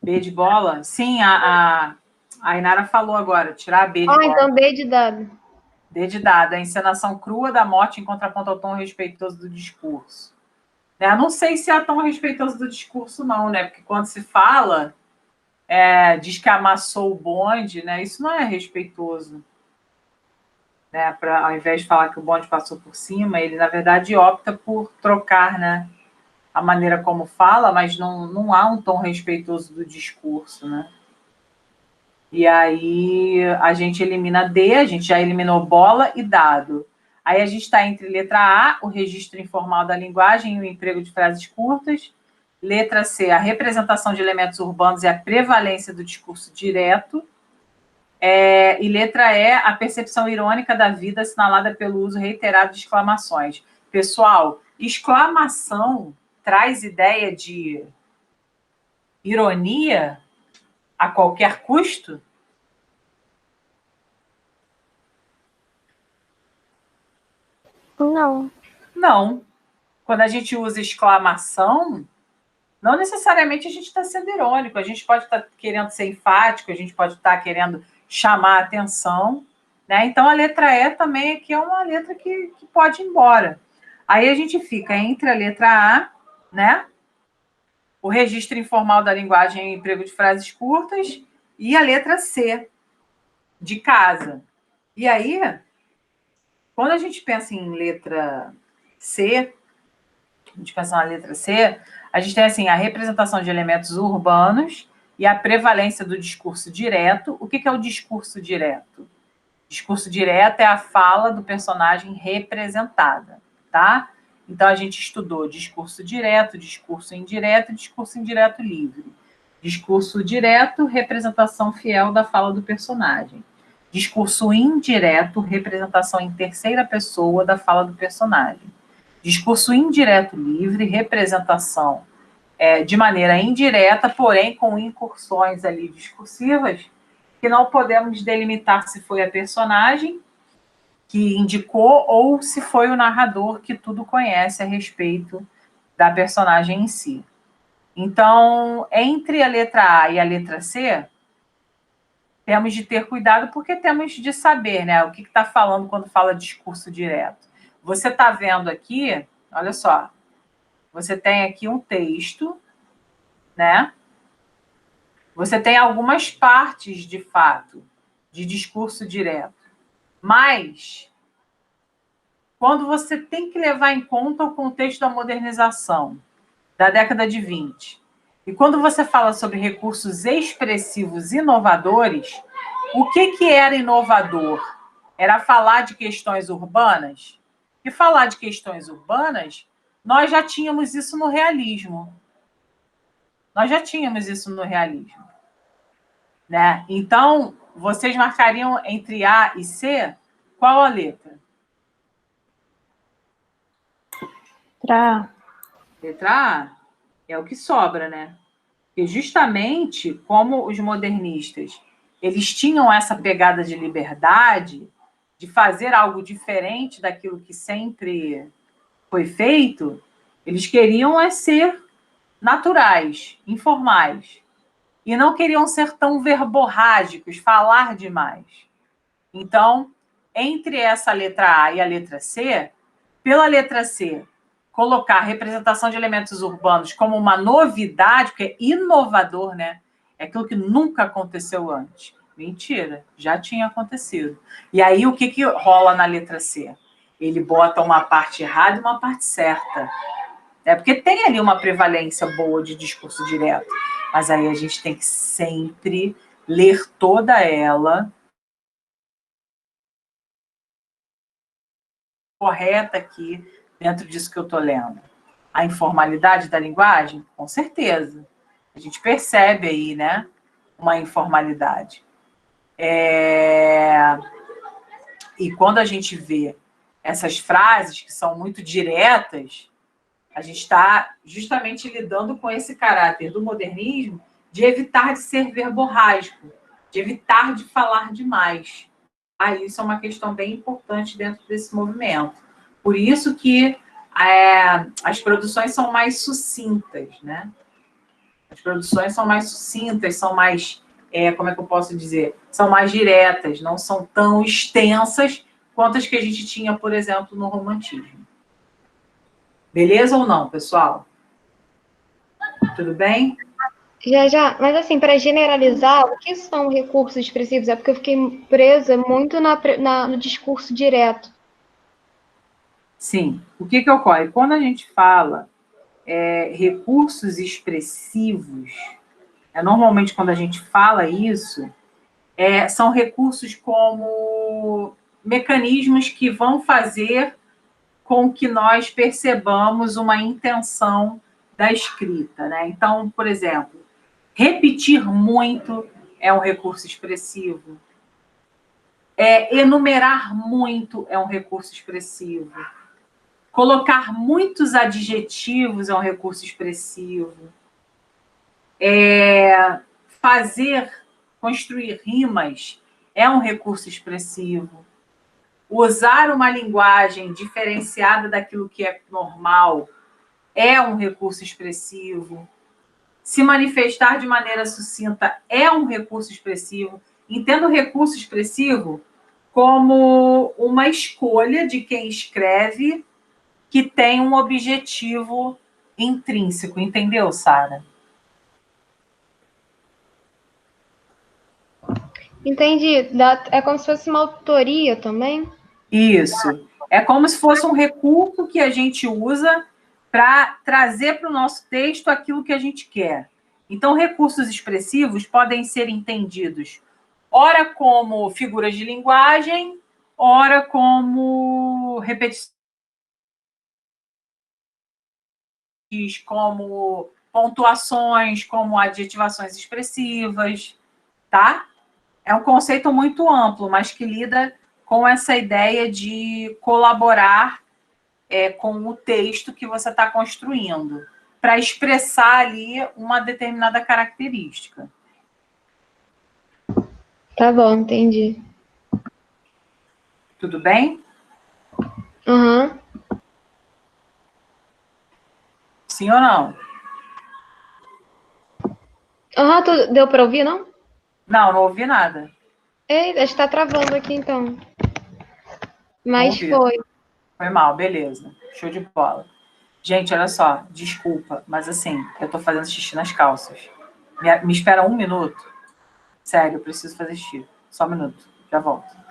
B de bola? Sim, a Inara falou agora, tirar a B de bola. Então D de dado. D de dado, a encenação crua da morte em contraponto ao tom respeitoso do discurso. Né? Não sei se é tão respeitoso do discurso, não, né? Porque quando se fala, diz que amassou o bonde, né? Isso não é respeitoso. Né? Ao invés de falar que o bonde passou por cima, ele, na verdade, opta por trocar, né, a maneira como fala, mas não há um tom respeitoso do discurso, né? E aí a gente elimina D, a gente já eliminou bola e dado. Aí a gente está entre letra A, o registro informal da linguagem e o emprego de frases curtas. Letra C, a representação de elementos urbanos e a prevalência do discurso direto. E letra E, a percepção irônica da vida assinalada pelo uso reiterado de exclamações. Pessoal, exclamação traz ideia de ironia a qualquer custo? Não. Não. Quando a gente usa exclamação, não necessariamente a gente está sendo irônico, a gente pode estar querendo ser enfático, a gente pode estar querendo chamar a atenção, né? Então, a letra E também aqui é uma letra que pode ir embora. Aí a gente fica entre a letra A, né? O registro informal da linguagem e emprego de frases curtas, e a letra C, de casa. E aí, quando a gente pensa em letra C, a gente pensa na letra C, a gente tem assim, a representação de elementos urbanos e a prevalência do discurso direto. O que é o discurso direto? Discurso direto é a fala do personagem representada, tá? Então, a gente estudou discurso direto, discurso indireto e discurso indireto livre. Discurso direto, representação fiel da fala do personagem. Discurso indireto, representação em terceira pessoa da fala do personagem. Discurso indireto livre, representação de maneira indireta, porém com incursões ali discursivas, que não podemos delimitar se foi a personagem que indicou ou se foi o narrador que tudo conhece a respeito da personagem em si. Então, entre a letra A e a letra C, temos de ter cuidado porque temos de saber, né, o que está falando quando fala discurso direto. Você está vendo aqui, olha só, você tem aqui um texto, né? Você tem algumas partes, de fato, de discurso direto. Mas, quando você tem que levar em conta o contexto da modernização, da década de 20, e quando você fala sobre recursos expressivos inovadores, o que era inovador? Era falar de questões urbanas? E falar de questões urbanas, nós já tínhamos isso no realismo. Nós já tínhamos isso no realismo, né? Então, vocês marcariam entre A e C qual a letra? Letra A é o que sobra, né? Porque justamente como os modernistas, eles tinham essa pegada de liberdade, de fazer algo diferente daquilo que sempre foi feito, eles queriam ser naturais, informais. E não queriam ser tão verborrágicos, falar demais. Então, entre essa letra A e a letra C, pela letra C, colocar a representação de elementos urbanos como uma novidade, porque é inovador, né? É aquilo que nunca aconteceu antes. Mentira, já tinha acontecido. E aí, o que rola na letra C? Ele bota uma parte errada e uma parte certa. Porque tem ali uma prevalência boa de discurso direto. Mas aí a gente tem que sempre ler toda ela correta aqui dentro disso que eu estou lendo. A informalidade da linguagem? Com certeza. A gente percebe aí, né, uma informalidade. E quando a gente vê essas frases que são muito diretas, a gente está justamente lidando com esse caráter do modernismo de evitar de ser verborrágico, de evitar de falar demais. Isso é uma questão bem importante dentro desse movimento. Por isso que as produções são mais sucintas, né? As produções são mais sucintas, são mais, como é que eu posso dizer? São mais diretas, não são tão extensas quanto as que a gente tinha, por exemplo, no romantismo. Beleza ou não, pessoal? Tudo bem? Já. Mas assim, para generalizar, o que são recursos expressivos? É porque eu fiquei presa muito no discurso direto. Sim. O que ocorre? Quando a gente fala recursos expressivos, normalmente quando a gente fala isso, são recursos como mecanismos que vão fazer com que nós percebamos uma intenção da escrita, né? Então, por exemplo, repetir muito é um recurso expressivo. Enumerar muito é um recurso expressivo. Colocar muitos adjetivos é um recurso expressivo. Construir rimas é um recurso expressivo. usar uma linguagem diferenciada daquilo que é normal é um recurso expressivo. Se manifestar de maneira sucinta é um recurso expressivo. Entendo o recurso expressivo como uma escolha de quem escreve que tem um objetivo intrínseco. Entendeu, Sara? Entendi. É como se fosse uma autoria também? Isso. É como se fosse um recurso que a gente usa para trazer para o nosso texto aquilo que a gente quer. Então, recursos expressivos podem ser entendidos ora como figuras de linguagem, ora como repetições, como pontuações, como adjetivações expressivas, tá? É um conceito muito amplo, mas que lida com essa ideia de colaborar com o texto que você está construindo, para expressar ali uma determinada característica. Tá bom, entendi. Tudo bem? Aham. Sim ou não? Aham, deu pra ouvir, não? Não, não ouvi nada. Ei, acho que tá travando aqui então. Não Mas ouvi. foi. Foi mal, beleza. Show de bola. Gente, olha só, desculpa, mas assim, eu tô fazendo xixi nas calças. Me espera um minuto. Sério, eu preciso fazer xixi. Só um minuto, já volto.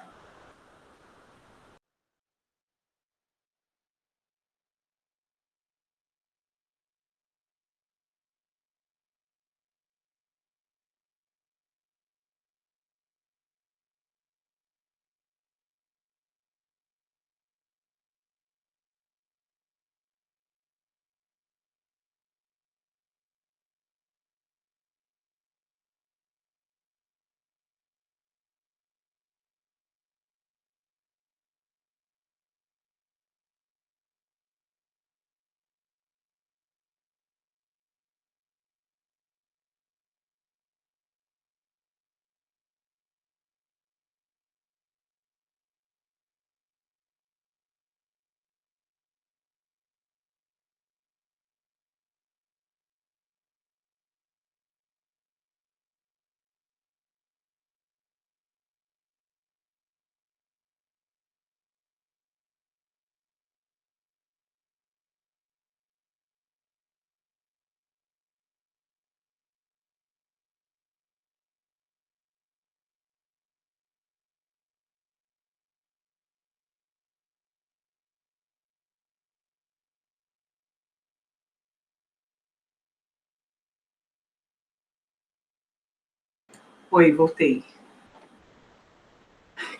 Oi, voltei.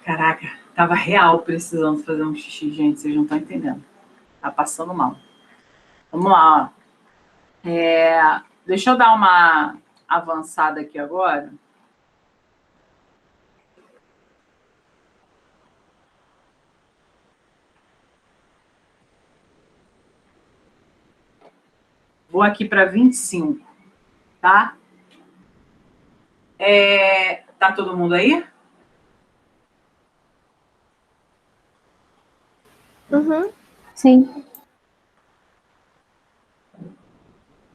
Caraca, tava real precisando fazer um xixi, gente, vocês não estão entendendo. Tá passando mal. Vamos lá, ó. Deixa eu dar uma avançada aqui agora. Vou aqui para 25, tá? Tá todo mundo aí? Uhum. Sim.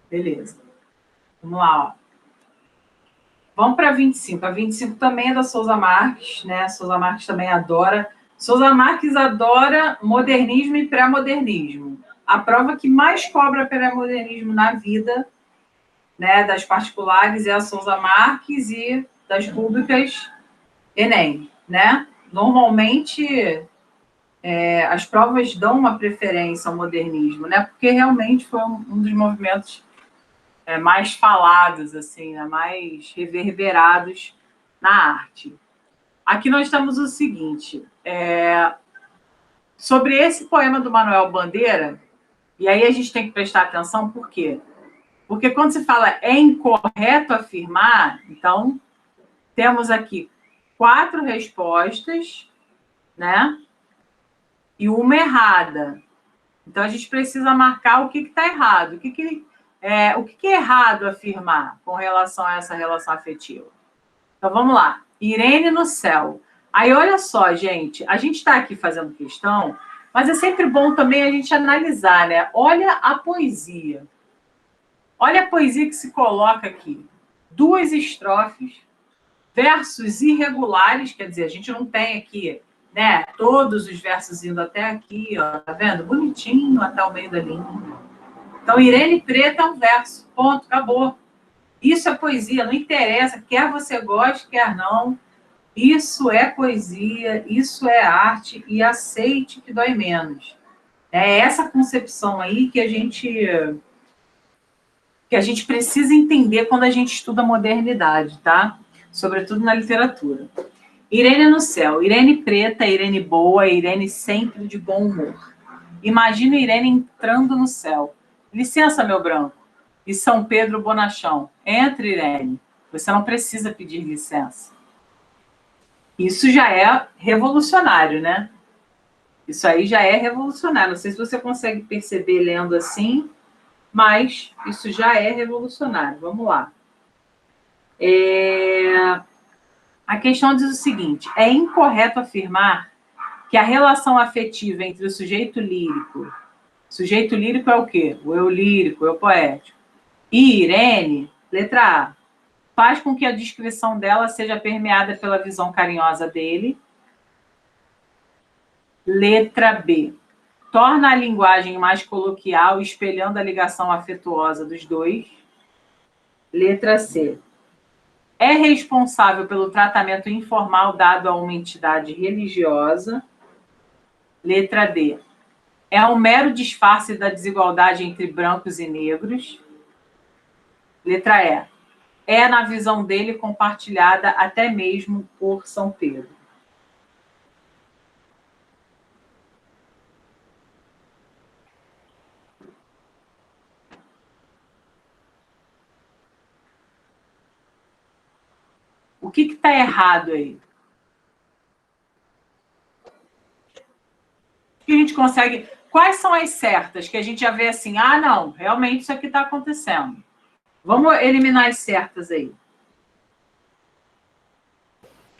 Beleza. Vamos lá, ó. Vamos para 25. A 25 também é da Souza Marques, né? A Souza Marques também adora. Souza Marques adora modernismo e pré-modernismo. A prova que mais cobra pré-modernismo na vida, né, das particulares é a Souza Marques e das públicas Enem, né? Normalmente as provas dão uma preferência ao modernismo, né? Porque realmente foi um dos movimentos mais falados, assim, né? Mais reverberados na arte. Aqui nós temos o seguinte, sobre esse poema do Manuel Bandeira, e aí a gente tem que prestar atenção, por quê? Porque quando se fala é incorreto afirmar, então temos aqui 4 respostas, né? E uma errada. Então a gente precisa marcar o que está errado, o que é errado afirmar com relação a essa relação afetiva. Então vamos lá. Irene no céu. Aí, olha só, gente, a gente está aqui fazendo questão, mas é sempre bom também a gente analisar, né? Olha a poesia. Olha a poesia que se coloca aqui. 2 estrofes, versos irregulares, quer dizer, a gente não tem aqui, né, todos os versos indo até aqui, ó, tá vendo? Bonitinho até o meio da linha. Então, Irene Preta é um verso, ponto, acabou. Isso é poesia, não interessa, quer você goste, quer não. Isso é poesia, isso é arte, e aceite que dói menos. É essa concepção aí que a gente precisa entender quando a gente estuda a modernidade, tá? Sobretudo na literatura. Irene no céu, Irene preta, Irene boa, Irene sempre de bom humor. Imagino Irene entrando no céu. Licença, meu branco. E São Pedro Bonachão. Entre, Irene. Você não precisa pedir licença. Isso já é revolucionário, né? Isso aí já é revolucionário. Não sei se você consegue perceber lendo assim, mas isso já é revolucionário. Vamos lá. A questão diz o seguinte: é incorreto afirmar que a relação afetiva entre o sujeito lírico é o quê? O eu lírico, o eu poético, e Irene, letra A, faz com que a descrição dela seja permeada pela visão carinhosa dele. Letra B, torna a linguagem mais coloquial, espelhando a ligação afetuosa dos dois. Letra C, é responsável pelo tratamento informal dado a uma entidade religiosa. Letra D, é um mero disfarce da desigualdade entre brancos e negros. Letra E, é, na visão dele, compartilhada até mesmo por São Pedro. O que está errado aí? O que a gente consegue... Quais são as certas que a gente já vê assim, ah, não, realmente isso aqui está acontecendo. Vamos eliminar as certas aí.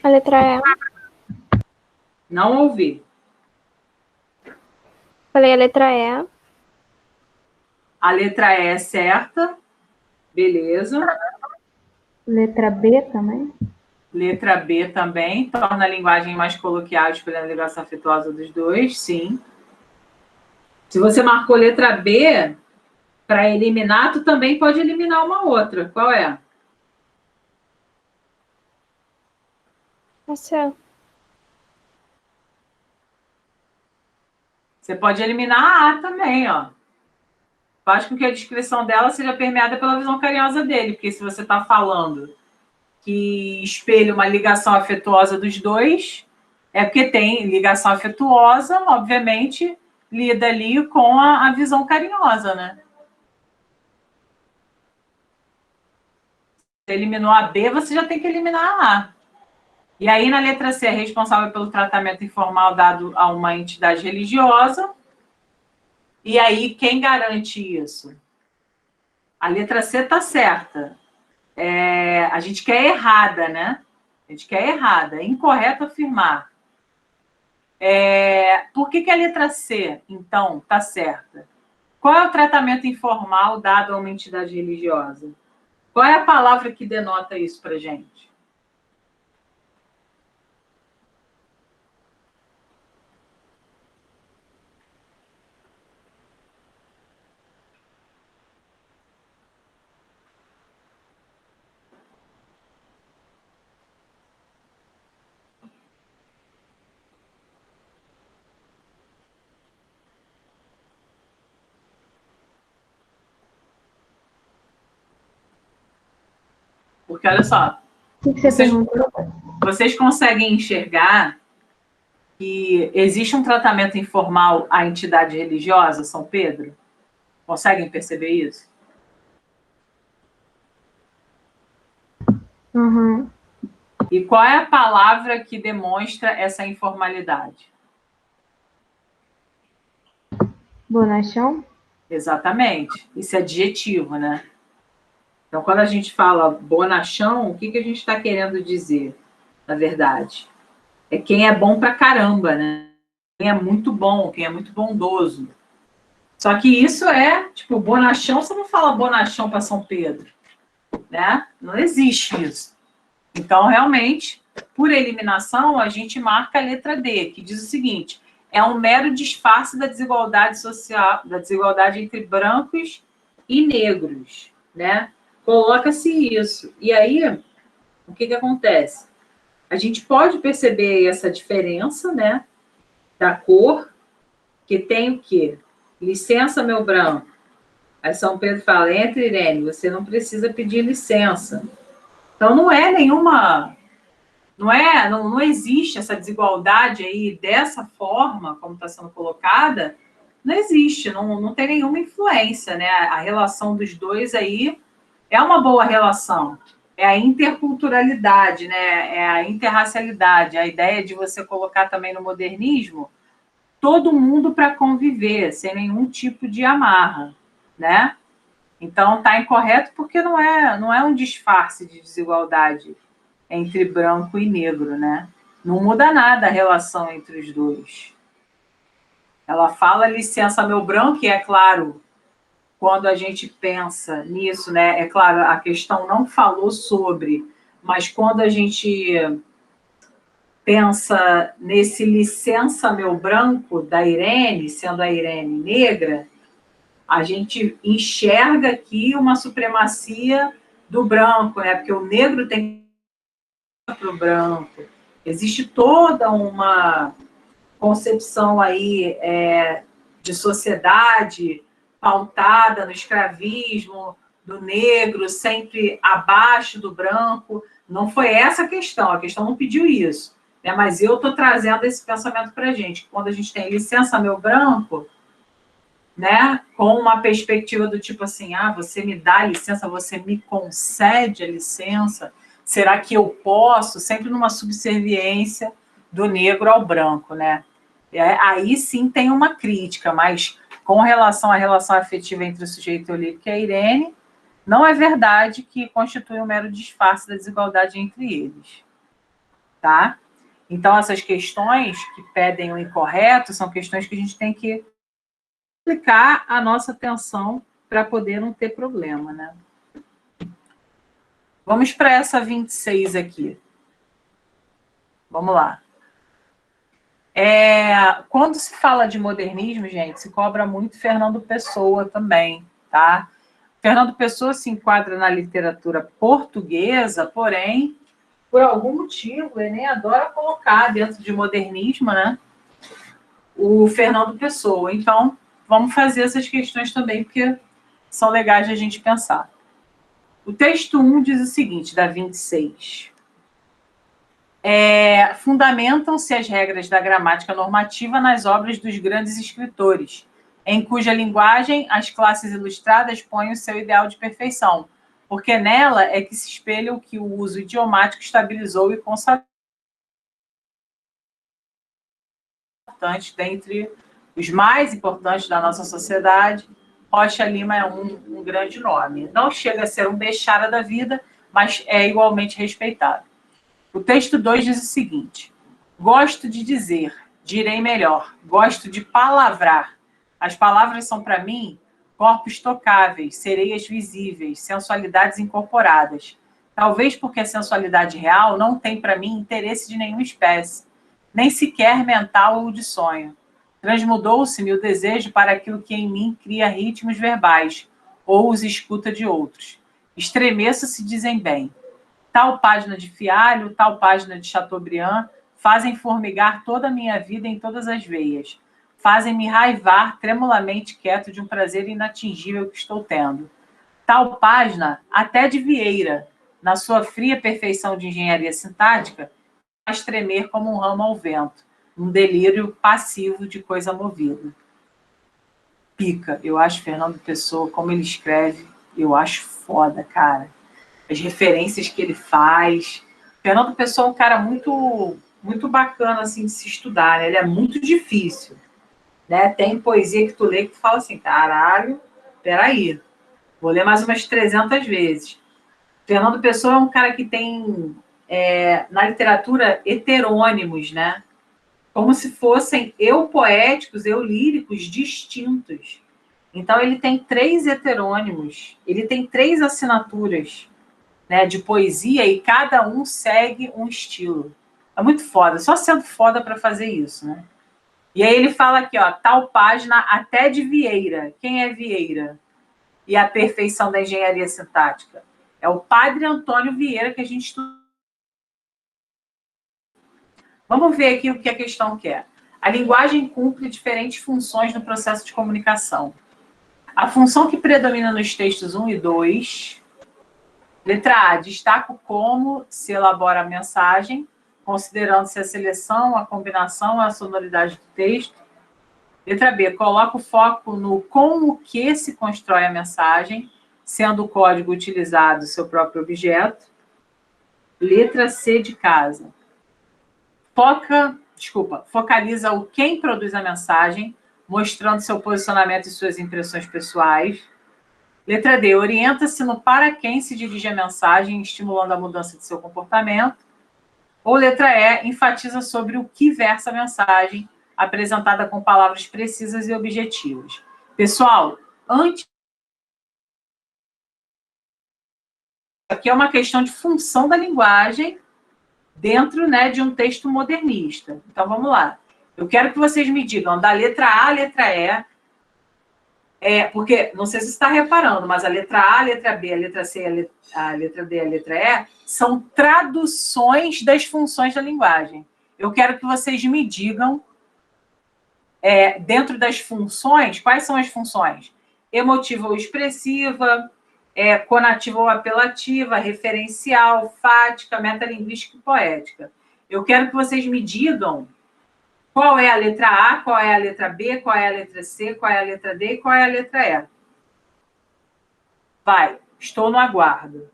A letra E. Não ouvi. Falei a letra E. A letra E é certa. Beleza. Letra B também. Letra B também. Torna a linguagem mais coloquial, espelhando a ligação afetuosa dos dois. Sim. Se você marcou letra B, para eliminar, tu também pode eliminar uma outra. Qual é? Essa. Você pode eliminar a A também, ó. Faz com que a descrição dela seja permeada pela visão carinhosa dele, porque se você está falando que espelha uma ligação afetuosa dos dois, é porque tem ligação afetuosa, obviamente, lida ali com a visão carinhosa, né? Você eliminou a B, você já tem que eliminar a A. E aí, na letra C, é responsável pelo tratamento informal dado a uma entidade religiosa. E aí, quem garante isso? A letra C está certa. A gente quer errada, né? A gente quer errada. É incorreto afirmar. Por que a letra C, então, está certa? Qual é o tratamento informal dado a uma entidade religiosa? Qual é a palavra que denota isso para a gente? Porque, olha só, O que você perguntou? vocês conseguem enxergar que existe um tratamento informal à entidade religiosa, São Pedro? Conseguem perceber isso? Uhum. E qual é a palavra que demonstra essa informalidade? Bonachão? Exatamente. Isso é adjetivo, né? Então, quando a gente fala bonachão, o que a gente está querendo dizer, na verdade? É quem é bom pra caramba, né? Quem é muito bom, quem é muito bondoso. Só que isso é, tipo, bonachão, você não fala bonachão para São Pedro, né? Não existe isso. Então, realmente, por eliminação, a gente marca a letra D, que diz o seguinte: é um mero disfarce da desigualdade social, da desigualdade entre brancos e negros, né? Coloca-se isso. E aí, o que acontece? A gente pode perceber essa diferença, né, da cor, que tem o quê? Licença, meu branco. Aí São Pedro fala, entre, Irene, você não precisa pedir licença. Então não é nenhuma, não existe essa desigualdade aí dessa forma, como está sendo colocada, não existe, não tem nenhuma influência, né? A relação dos dois aí é uma boa relação. É a interculturalidade, né? É a interracialidade, a ideia de você colocar também no modernismo todo mundo para conviver, sem nenhum tipo de amarra, né? Então está incorreto porque não é um disfarce de desigualdade entre branco e negro, né? Não muda nada a relação entre os dois. Ela fala licença meu branco, e é claro, quando a gente pensa nisso, né? É claro, a questão não falou sobre, mas quando a gente pensa nesse licença meu branco da Irene, sendo a Irene negra, a gente enxerga aqui uma supremacia do branco, né? Porque o negro tem para o branco. Existe toda uma concepção aí de sociedade pautada no escravismo, do negro sempre abaixo do branco. Não foi essa a questão não pediu isso. Né? Mas eu estou trazendo esse pensamento para a gente. Quando a gente tem licença, meu branco, né, com uma perspectiva do tipo assim, você me dá licença, você me concede a licença, será que eu posso? Sempre numa subserviência do negro ao branco, né? Aí sim tem uma crítica, mas com relação à relação afetiva entre o sujeito olímpico e a Irene, não é verdade que constitui um mero disfarce da desigualdade entre eles, tá? Então, essas questões que pedem o incorreto são questões que a gente tem que aplicar a nossa atenção para poder não ter problema, né? Vamos para essa 26 aqui. Vamos lá. Quando se fala de modernismo, gente, se cobra muito Fernando Pessoa também, tá? Fernando Pessoa se enquadra na literatura portuguesa, porém, por algum motivo, ele nem adora colocar dentro de modernismo, né? O Fernando Pessoa. Então, vamos fazer essas questões também, porque são legais de a gente pensar. O texto 1 diz o seguinte, da 26. Fundamentam-se as regras da gramática normativa nas obras dos grandes escritores, em cuja linguagem as classes ilustradas põem o seu ideal de perfeição, porque nela é que se espelha o que o uso idiomático estabilizou e consagrou. Dentre os mais importantes da nossa sociedade, Rocha Lima é um grande nome. Não chega a ser um Bechara da vida, mas é igualmente respeitado. O texto 2 diz o seguinte: gosto de dizer, direi melhor, gosto de palavrar. As palavras são para mim corpos tocáveis, sereias visíveis, sensualidades incorporadas. Talvez porque a sensualidade real não tem para mim interesse de nenhuma espécie, nem sequer mental ou de sonho. Transmudou-se-me o desejo para aquilo que em mim cria ritmos verbais, ou os escuta de outros. Estremeço se dizem bem. Tal página de Fialho, tal página de Chateaubriand fazem formigar toda a minha vida em todas as veias. Fazem-me raivar tremulamente quieto de um prazer inatingível que estou tendo. Tal página, até de Vieira, na sua fria perfeição de engenharia sintática, faz tremer como um ramo ao vento, um delírio passivo de coisa movida. Pica. Eu acho Fernando Pessoa, como ele escreve, eu acho foda, cara. As referências que ele faz. Fernando Pessoa é um cara muito, muito bacana assim, de se estudar, né? Ele é muito difícil. Né? Tem poesia que tu lê que tu fala assim, caralho, peraí, vou ler mais umas 300 vezes. Fernando Pessoa é um cara que tem na literatura, heterônimos, né? Como se fossem eupoéticos, eulíricos distintos. Então, ele tem 3 heterônimos, ele tem 3 assinaturas, né, de poesia, e cada um segue um estilo. É muito foda, só sendo foda para fazer isso, né? E aí ele fala aqui, ó, tal página até de Vieira. Quem é Vieira? E a perfeição da engenharia sintática. É o padre Antônio Vieira que a gente estuda. Vamos ver aqui o que a questão quer. A linguagem cumpre diferentes funções no processo de comunicação. A função que predomina nos textos 1 e 2. Letra A, destaco como se elabora a mensagem, considerando-se a seleção, a combinação, a sonoridade do texto. Letra B, coloca o foco no com o que se constrói a mensagem, sendo o código utilizado seu próprio objeto. Letra C de casa. Focaliza o quem produz a mensagem, mostrando seu posicionamento e suas impressões pessoais. Letra D, orienta-se no para quem se dirige a mensagem, estimulando a mudança de seu comportamento. Ou letra E, enfatiza sobre o que versa a mensagem, apresentada com palavras precisas e objetivas. Pessoal, aqui é uma questão de função da linguagem dentro, né, de um texto modernista. Então, vamos lá. Eu quero que vocês me digam da letra A à letra E, porque, não sei se você está reparando, mas a letra A, a letra B, a letra C, a letra D, a letra E, são traduções das funções da linguagem. Eu quero que vocês me digam, dentro das funções, quais são as funções? Emotiva ou expressiva, conativa ou apelativa, referencial, fática, metalinguística e poética. Eu quero que vocês me digam qual é a letra A, qual é a letra B, qual é a letra C, qual é a letra D e qual é a letra E. Vai, estou no aguardo.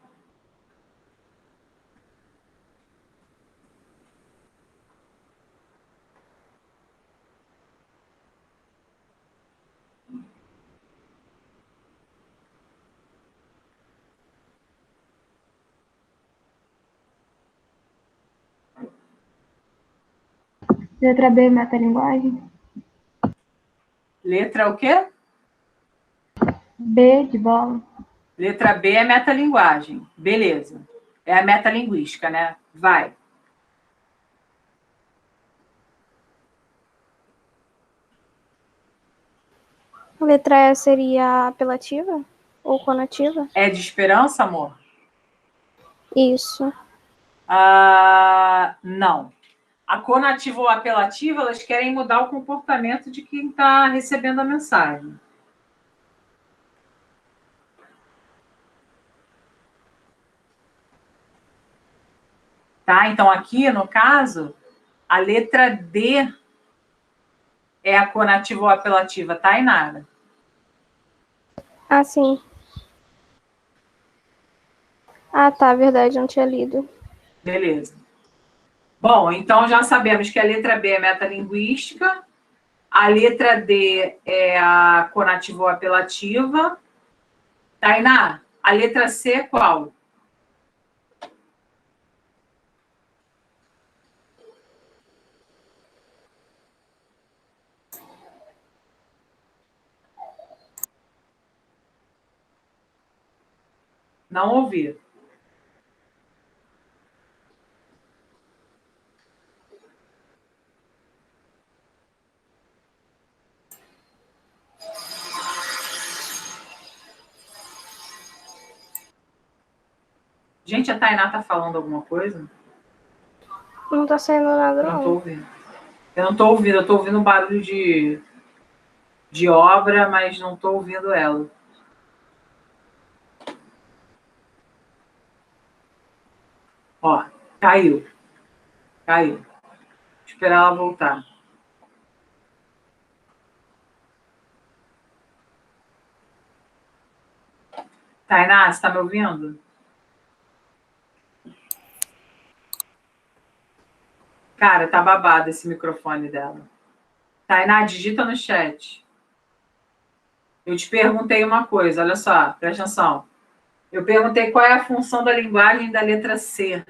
Letra B, metalinguagem. Letra o quê? B de bola. Letra B é metalinguagem. Beleza. É a metalinguística, né? Vai. Letra E seria apelativa ou conativa? É de esperança, amor? Isso. Não. A conativa ou apelativa, elas querem mudar o comportamento de quem está recebendo a mensagem. Tá? Então, aqui, no caso, a letra D é a conativa ou apelativa, tá, Inara? Ah, sim. Ah, tá, verdade, não tinha lido. Beleza. Bom, então já sabemos que a letra B é metalinguística, a letra D é a conativa ou apelativa. Tainá, a letra C é qual? Não ouvi. Gente, a Tainá tá falando alguma coisa? Não tá saindo nada, Não tô não. ouvindo. Eu não tô ouvindo, eu tô ouvindo um barulho de obra, mas não tô ouvindo ela. Ó, caiu. Caiu. Vou esperar ela voltar. Tainá, você tá me ouvindo? Cara, tá babado esse microfone dela. Tainá, digita no chat. Eu te perguntei uma coisa, olha só, presta atenção. Eu perguntei qual é a função da linguagem da letra C.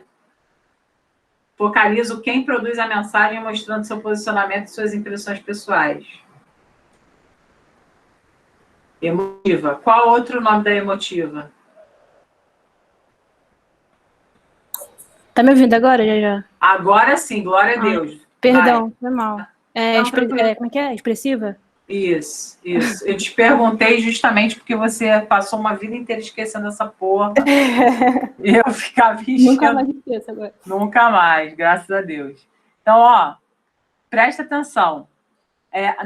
Focalizo quem produz a mensagem mostrando seu posicionamento e suas impressões pessoais. Emotiva. Qual outro nome da emotiva? Tá me ouvindo agora, já? Agora sim, glória a Deus. Perdão, foi mal. Não, tranquilo. Como é que é? Expressiva? Isso. Eu te perguntei justamente porque você passou uma vida inteira esquecendo essa porra. E eu ficava enchendo. Nunca mais esqueço agora. Nunca mais, graças a Deus. Então, ó, presta atenção.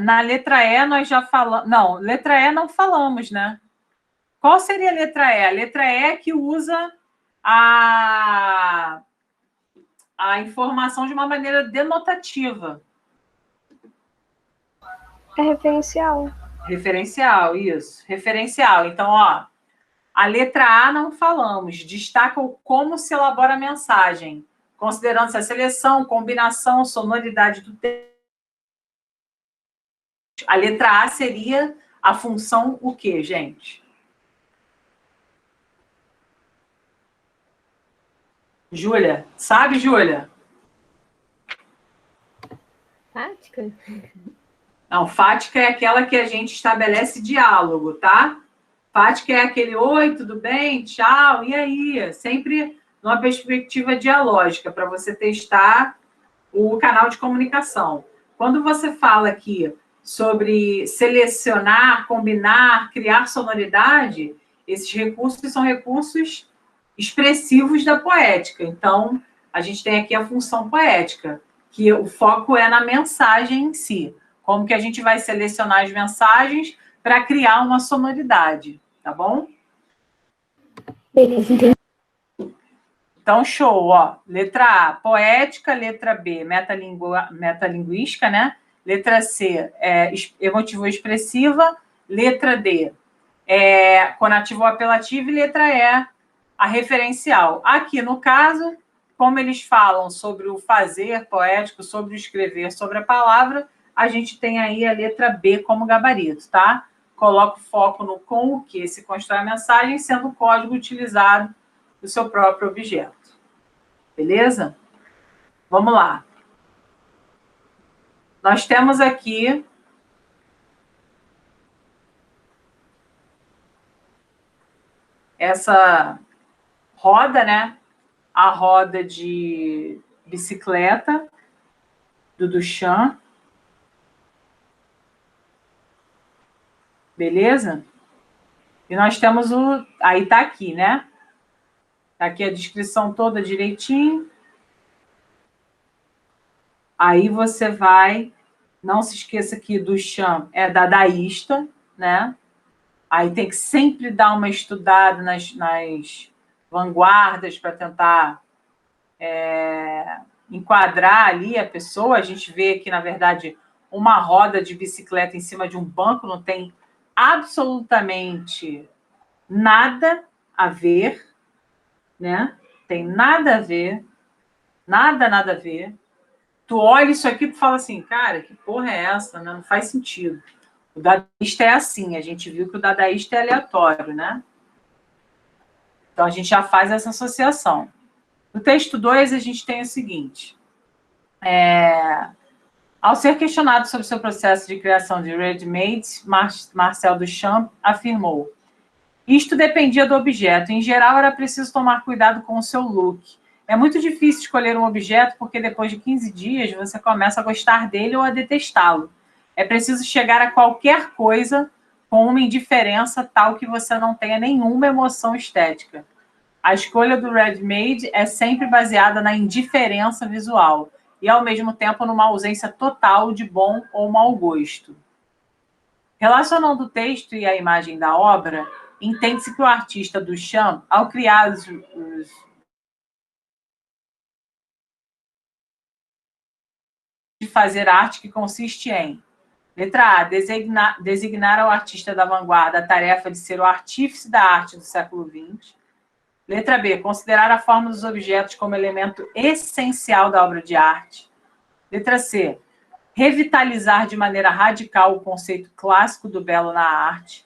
Na letra E nós já falamos... Não, letra E não falamos, né? Qual seria a letra E? A letra E é que usa a informação de uma maneira denotativa. É referencial. Referencial, isso. Referencial. Então, ó, a letra A não falamos. Destaca o como se elabora a mensagem, considerando-se a seleção, combinação, sonoridade do texto. A letra A seria a função o quê, gente? Júlia, sabe, Júlia? Tática? Não, fática é aquela que a gente estabelece diálogo, tá? Fática é aquele, oi, tudo bem? Tchau, e aí? Sempre numa perspectiva dialógica, para você testar o canal de comunicação. Quando você fala aqui sobre selecionar, combinar, criar sonoridade, esses recursos são recursos expressivos da poética. Então, a gente tem aqui a função poética, que o foco é na mensagem em si. Como que a gente vai selecionar as mensagens para criar uma sonoridade, tá bom? Beleza, entendi. Então, show, ó. Letra A, poética. Letra B, metalinguística, né? Letra C, emotivo-expressiva. Letra D, conativo ou apelativo. E letra E, a referencial. Aqui, no caso, como eles falam sobre o fazer poético, sobre o escrever, sobre a palavra, a gente tem aí a letra B como gabarito, tá? Coloca o foco no com o que se constrói a mensagem, sendo o código utilizado do seu próprio objeto. Beleza? Vamos lá. Nós temos aqui essa roda, né? A roda de bicicleta do Duchamp. Beleza? E nós temos o... Aí tá aqui, né? Tá aqui a descrição toda direitinho. Aí você vai... Não se esqueça que Duchamp é dadaísta, né? Aí tem que sempre dar uma estudada nas vanguardas para tentar enquadrar ali a pessoa. A gente vê aqui, na verdade, uma roda de bicicleta em cima de um banco, não tem absolutamente nada a ver, né? Tem nada a ver, nada a ver. Tu olha isso aqui e fala assim, cara, que porra é essa? Né? Não faz sentido. O dadaísta é assim, a gente viu que o dadaísta é aleatório, né? Então, a gente já faz essa associação. No texto 2, a gente tem o seguinte. Ao ser questionado sobre seu processo de criação de ready-made, Marcel Duchamp afirmou: isto dependia do objeto. Em geral, era preciso tomar cuidado com o seu look. É muito difícil escolher um objeto porque depois de 15 dias você começa a gostar dele ou a detestá-lo. É preciso chegar a qualquer coisa com uma indiferença tal que você não tenha nenhuma emoção estética. A escolha do ready-made é sempre baseada na indiferença visual e, ao mesmo tempo, numa ausência total de bom ou mau gosto. Relacionando o texto e a imagem da obra, entende-se que o artista Duchamp, ao criar de fazer arte que consiste em: letra A, designar ao artista da vanguarda a tarefa de ser o artífice da arte do século XX. Letra B, considerar a forma dos objetos como elemento essencial da obra de arte. Letra C, revitalizar de maneira radical o conceito clássico do belo na arte.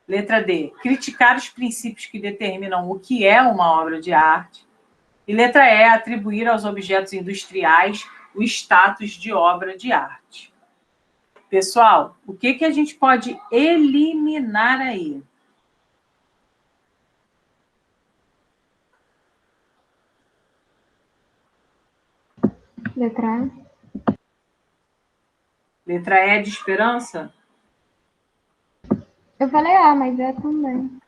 Letra D, criticar os princípios que determinam o que é uma obra de arte. E letra E, atribuir aos objetos industriais o status de obra de arte. Pessoal, o que a gente pode eliminar aí? Letra A. Letra E de esperança? Eu falei A, mas é também.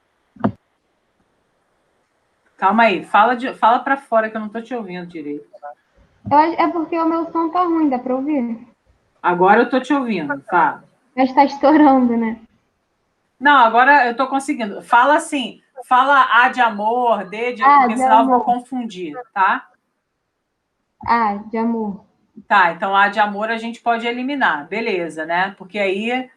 Calma aí, fala para fora que eu não estou te ouvindo direito. É porque o meu som tá ruim, dá pra ouvir? Agora eu estou te ouvindo, fala. Mas tá estourando, né? Não, agora eu estou conseguindo. Fala assim, fala A de amor, D de... A porque de senão eu vou amor. confundir, tá? A de amor. Tá, então A de amor a gente pode eliminar, beleza, né? Porque aí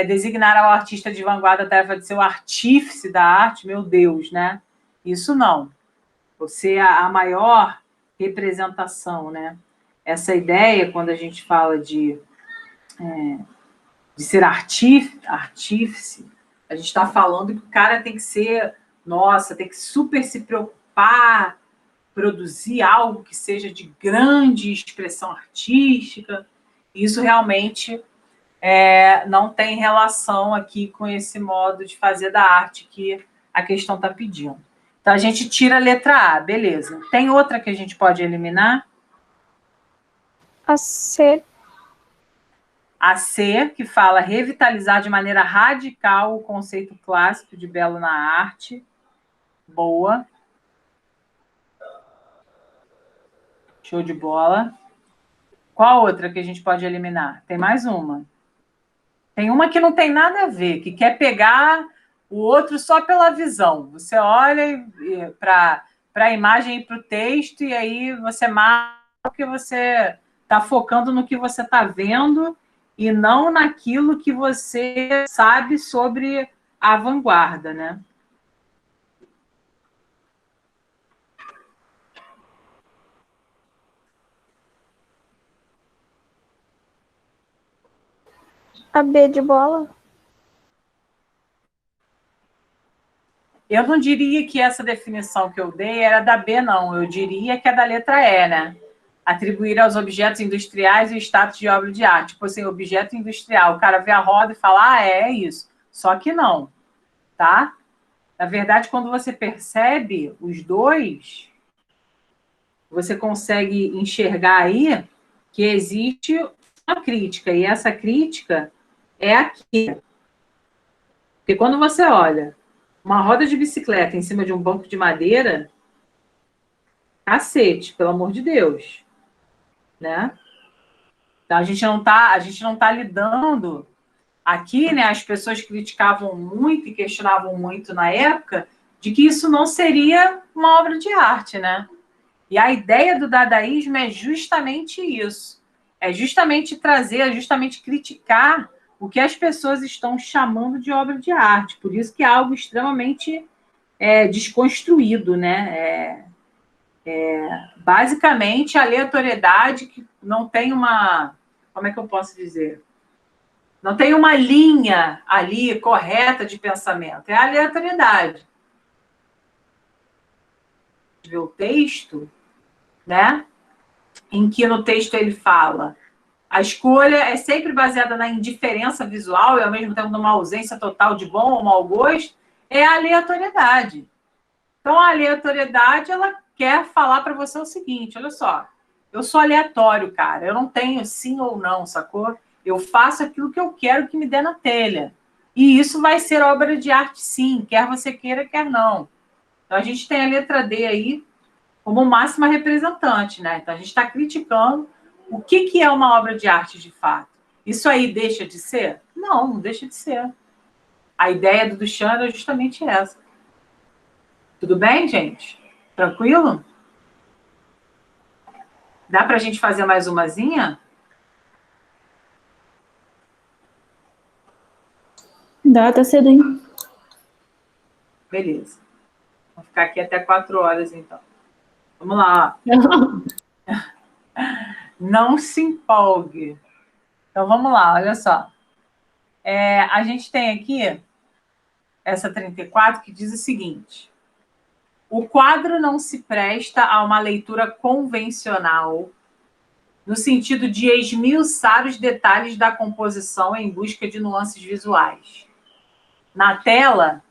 designar ao artista de vanguarda a tarefa de ser o artífice da arte, meu Deus, né? Isso não. Você é a maior representação, né? Essa ideia, quando a gente fala de ser artífice, a gente está falando que o cara tem que ser, nossa, tem que super se preocupar, produzir algo que seja de grande expressão artística. Isso realmente não tem relação aqui com esse modo de fazer da arte que a questão está pedindo. Então, a gente tira a letra A, beleza. Tem outra que a gente pode eliminar? A C. A C, que fala revitalizar de maneira radical o conceito clássico de belo na arte. Boa. Show de bola. Qual outra que a gente pode eliminar? Tem mais uma. Tem uma que não tem nada a ver, que quer pegar o outro só pela visão. Você olha para a imagem e para o texto, e aí você marca que você está focando no que você está vendo e não naquilo que você sabe sobre a vanguarda, né? A B de bola. Eu não diria que essa definição que eu dei era da B, não. Eu diria que é da letra E, né? Atribuir aos objetos industriais o status de obra de arte. Tipo assim, objeto industrial. O cara vê a roda e fala, é isso. Só que não, tá? Na verdade, quando você percebe os dois, você consegue enxergar aí que existe uma crítica. E essa crítica é aqui. Porque quando você olha uma roda de bicicleta em cima de um banco de madeira, cacete, pelo amor de Deus, né? Então a gente não tá lidando aqui, né? As pessoas criticavam muito e questionavam muito na época de que isso não seria uma obra de arte, né? E a ideia do dadaísmo é justamente isso, é justamente trazer, é justamente criticar o que as pessoas estão chamando de obra de arte. Por isso que é algo extremamente desconstruído, né? Basicamente, a aleatoriedade que não tem uma... Como é que eu posso dizer? Não tem uma linha ali correta de pensamento. É a aleatoriedade. Ver o texto, né? Em que no texto ele fala a escolha é sempre baseada na indiferença visual e ao mesmo tempo numa ausência total de bom ou mau gosto, é a aleatoriedade. Então, a aleatoriedade, ela quer falar para você o seguinte, olha só, eu sou aleatório, cara, eu não tenho sim ou não, sacou? Eu faço aquilo que eu quero que me dê na telha. E isso vai ser obra de arte, sim, quer você queira, quer não. Então, a gente tem a letra D aí como máxima representante, né? Então, a gente está criticando o que é uma obra de arte de fato. Isso aí deixa de ser? Não, não deixa de ser. A ideia do Duchamp era justamente essa. Tudo bem, gente? Tranquilo? Dá para a gente fazer mais umazinha? Dá, tá cedo, hein? Beleza. Vamos ficar aqui até 4 horas, então. Vamos lá. Ó. Não se empolgue. Então, vamos lá, olha só. A gente tem aqui essa 34 que diz o seguinte. O quadro não se presta a uma leitura convencional, no sentido de esmiuçar os detalhes da composição em busca de nuances visuais. Na tela,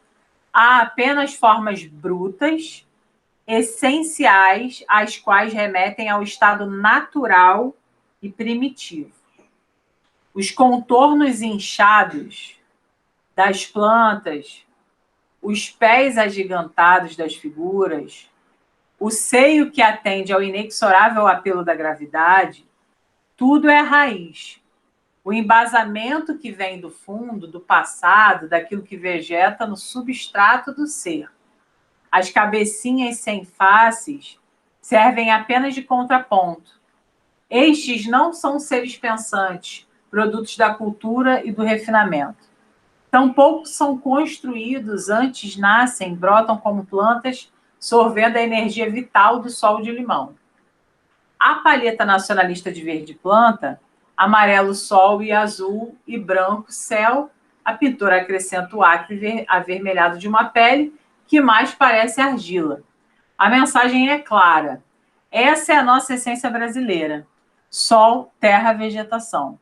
há apenas formas brutas, essenciais, às quais remetem ao estado natural e primitivo. Os contornos inchados das plantas, os pés agigantados das figuras, o seio que atende ao inexorável apelo da gravidade, tudo é raiz. O embasamento que vem do fundo, do passado, daquilo que vegeta no substrato do ser. As cabecinhas sem faces servem apenas de contraponto. Estes não são seres pensantes, produtos da cultura e do refinamento. Tampouco são construídos, antes nascem, brotam como plantas, sorvendo a energia vital do sol de limão. A palheta nacionalista de verde planta, amarelo sol e azul e branco céu, a pintora acrescenta o acre avermelhado de uma pele que mais parece argila. A mensagem é clara. Essa é a nossa essência brasileira. Sol, terra, vegetação.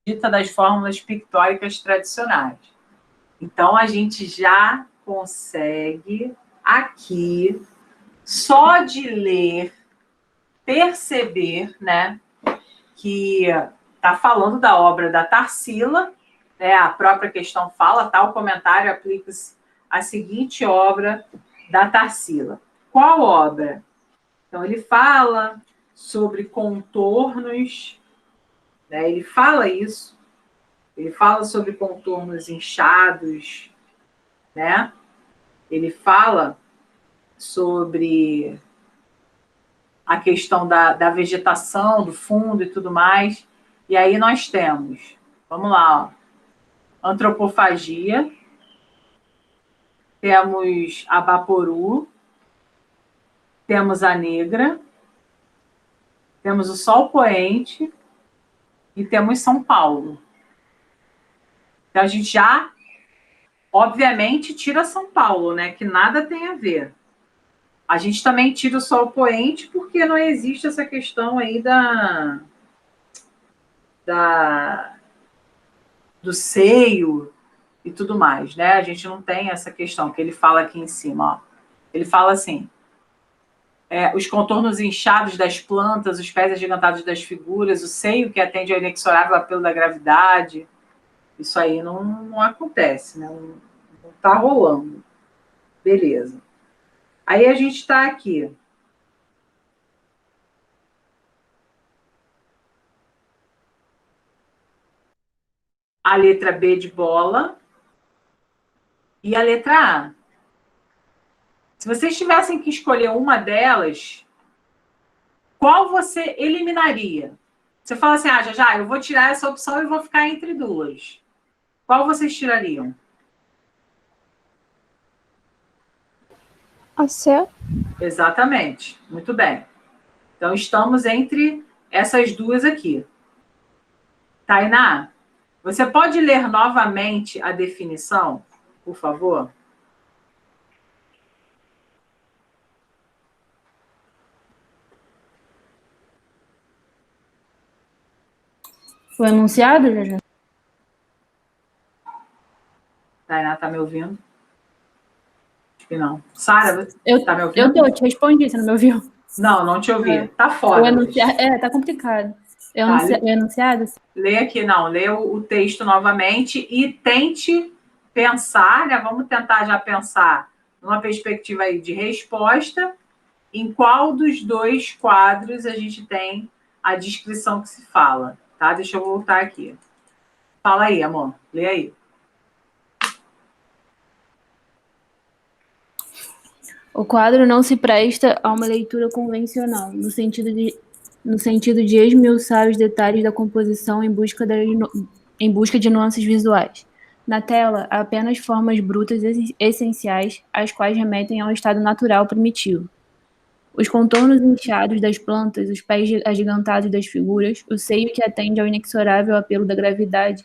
Dita das fórmulas pictóricas tradicionais. Então, a gente já consegue, aqui, só de ler, perceber, né, que está falando da obra da Tarsila, né, a própria questão fala, tal comentário aplica-se à seguinte obra da Tarsila. Qual obra? Então, ele fala sobre contornos, né, ele fala isso, ele fala sobre contornos inchados, né? Ele fala sobre a questão da vegetação, do fundo e tudo mais. E aí nós temos, vamos lá, ó, antropofagia, temos a Baporu, temos a negra, temos o sol poente e temos São Paulo. Então, a gente já, obviamente, tira São Paulo, né? Que nada tem a ver. A gente também tira o sol poente porque não existe essa questão aí do seio e tudo mais, né? A gente não tem essa questão que ele fala aqui em cima, ó. Ele fala assim, os contornos inchados das plantas, os pés agigantados das figuras, o seio que atende ao inexorável apelo da gravidade. Isso aí não acontece, né? Não está rolando. Beleza. Aí a gente está aqui. A letra B de bola e a letra A. Se vocês tivessem que escolher uma delas, qual você eliminaria? Você fala assim, já, eu vou tirar essa opção e vou ficar entre duas. Qual vocês tirariam? A C. Exatamente. Muito bem. Então, estamos entre essas duas aqui. Tainá, você pode ler novamente a definição, por favor? Foi anunciado, já? Tainá, tá me ouvindo? Acho que não. Sara, tá me ouvindo? Eu te respondi, você não me ouviu? Não te ouvi. Tá Foi fora. anunciado, tá complicado. É anunciado? Lê aqui, lê o texto novamente e tente pensar, né? Vamos tentar já pensar numa perspectiva aí de resposta, em qual dos dois quadros a gente tem a descrição que se fala, tá? Deixa eu voltar aqui. Fala aí, amor. Lê aí. O quadro não se presta a uma leitura convencional, no sentido de esmiuçar os detalhes da composição em busca de nuances visuais. Na tela, há apenas formas brutas essenciais, às quais remetem ao estado natural primitivo. Os contornos inchados das plantas, os pés agigantados das figuras, o seio que atende ao inexorável apelo da gravidade,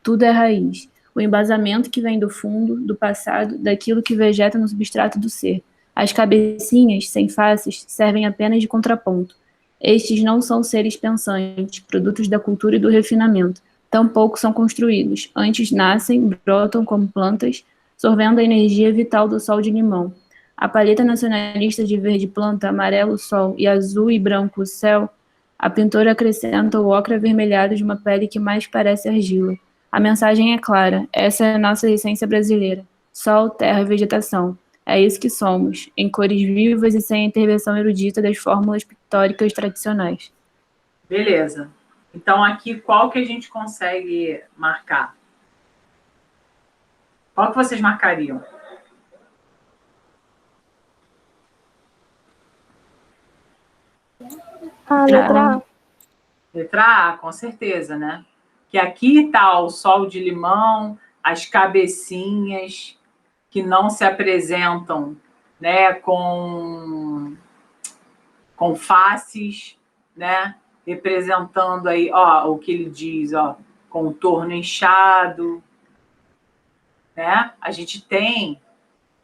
tudo é raiz. o embasamento que vem do fundo, do passado, daquilo que vegeta no substrato do ser. As cabecinhas, sem faces, servem apenas de contraponto. Estes não são seres pensantes, produtos da cultura e do refinamento. Tampouco são construídos. Antes nascem, brotam como plantas, sorvendo a energia vital do sol de limão. A palheta nacionalista de verde planta, amarelo sol e azul e branco céu, a pintora acrescenta o ocre avermelhado de uma pele que mais parece argila. A mensagem é clara, essa é a nossa essência brasileira. Sol, terra e vegetação. É isso que somos, em cores vivas e sem a intervenção erudita das fórmulas pictóricas tradicionais. Beleza. Então, aqui, qual que a gente consegue marcar? Qual que vocês marcariam? A letra A. Letra A, com certeza, né? Que aqui está o sol de limão, as cabecinhas que não se apresentam, né, com faces, né, representando aí, ó, o que ele diz, ó, contorno inchado, né? A gente tem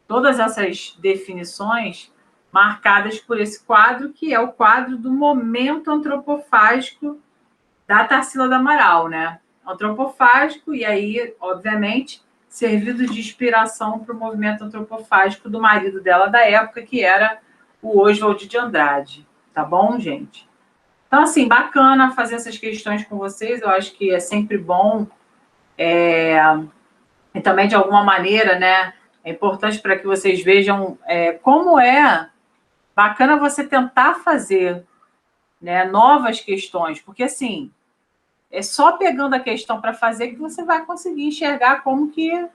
todas essas definições marcadas por esse quadro, que é o quadro do momento antropofágico da Tarsila do Amaral, né? Antropofágico, e aí, obviamente, servido de inspiração para o movimento antropofágico do marido dela da época, que era o Oswald de Andrade. Tá bom, gente? Então, assim, bacana fazer essas questões com vocês, eu acho que é sempre bom, e também, de alguma maneira, né, é importante para que vocês vejam como é bacana você tentar fazer, né, novas questões, porque, assim, é só pegando a questão para fazer que você vai conseguir enxergar como que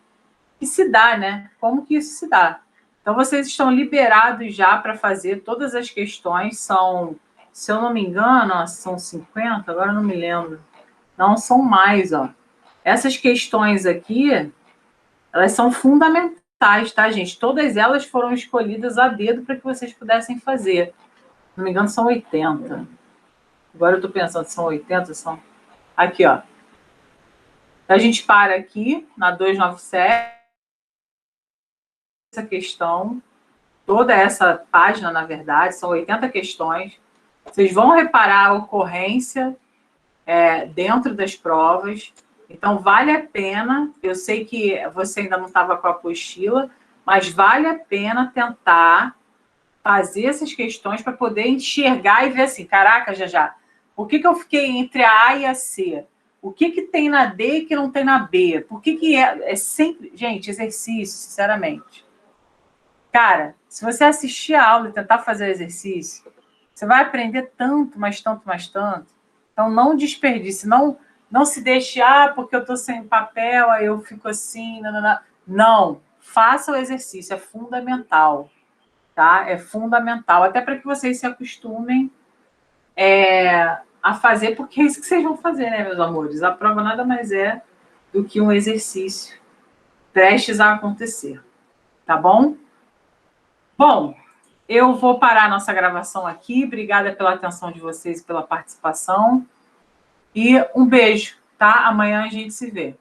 se dá, né? Como que isso se dá. Então, vocês estão liberados já para fazer todas as questões, são, se eu não me engano, ó, são 50, agora eu não me lembro. Não, são mais, ó. Essas questões aqui, elas são fundamentais, tá, gente? Todas elas foram escolhidas a dedo para que vocês pudessem fazer. Se não me engano, são 80. Agora eu estou pensando, são 80, são... Aqui, ó. A gente para aqui, na 297, essa questão, toda essa página, na verdade, são 80 questões. Vocês vão reparar a ocorrência dentro das provas. Então, vale a pena, eu sei que você ainda não estava com a apostila, mas vale a pena tentar fazer essas questões para poder enxergar e ver assim, caraca, já, por que eu fiquei entre a A e a C? O que tem na D que não tem na B? Por que é sempre... Gente, exercício, sinceramente. Cara, se você assistir a aula e tentar fazer o exercício, você vai aprender tanto, mas tanto, mas tanto. Então, não desperdice, não se deixe, porque eu estou sem papel, aí eu fico assim, não. Faça o exercício, é fundamental, tá? É fundamental, até para que vocês se acostumem a fazer, porque é isso que vocês vão fazer, né, meus amores? A prova nada mais é do que um exercício prestes a acontecer, tá bom? Bom, eu vou parar a nossa gravação aqui. Obrigada pela atenção de vocês e pela participação. E um beijo, tá? Amanhã a gente se vê.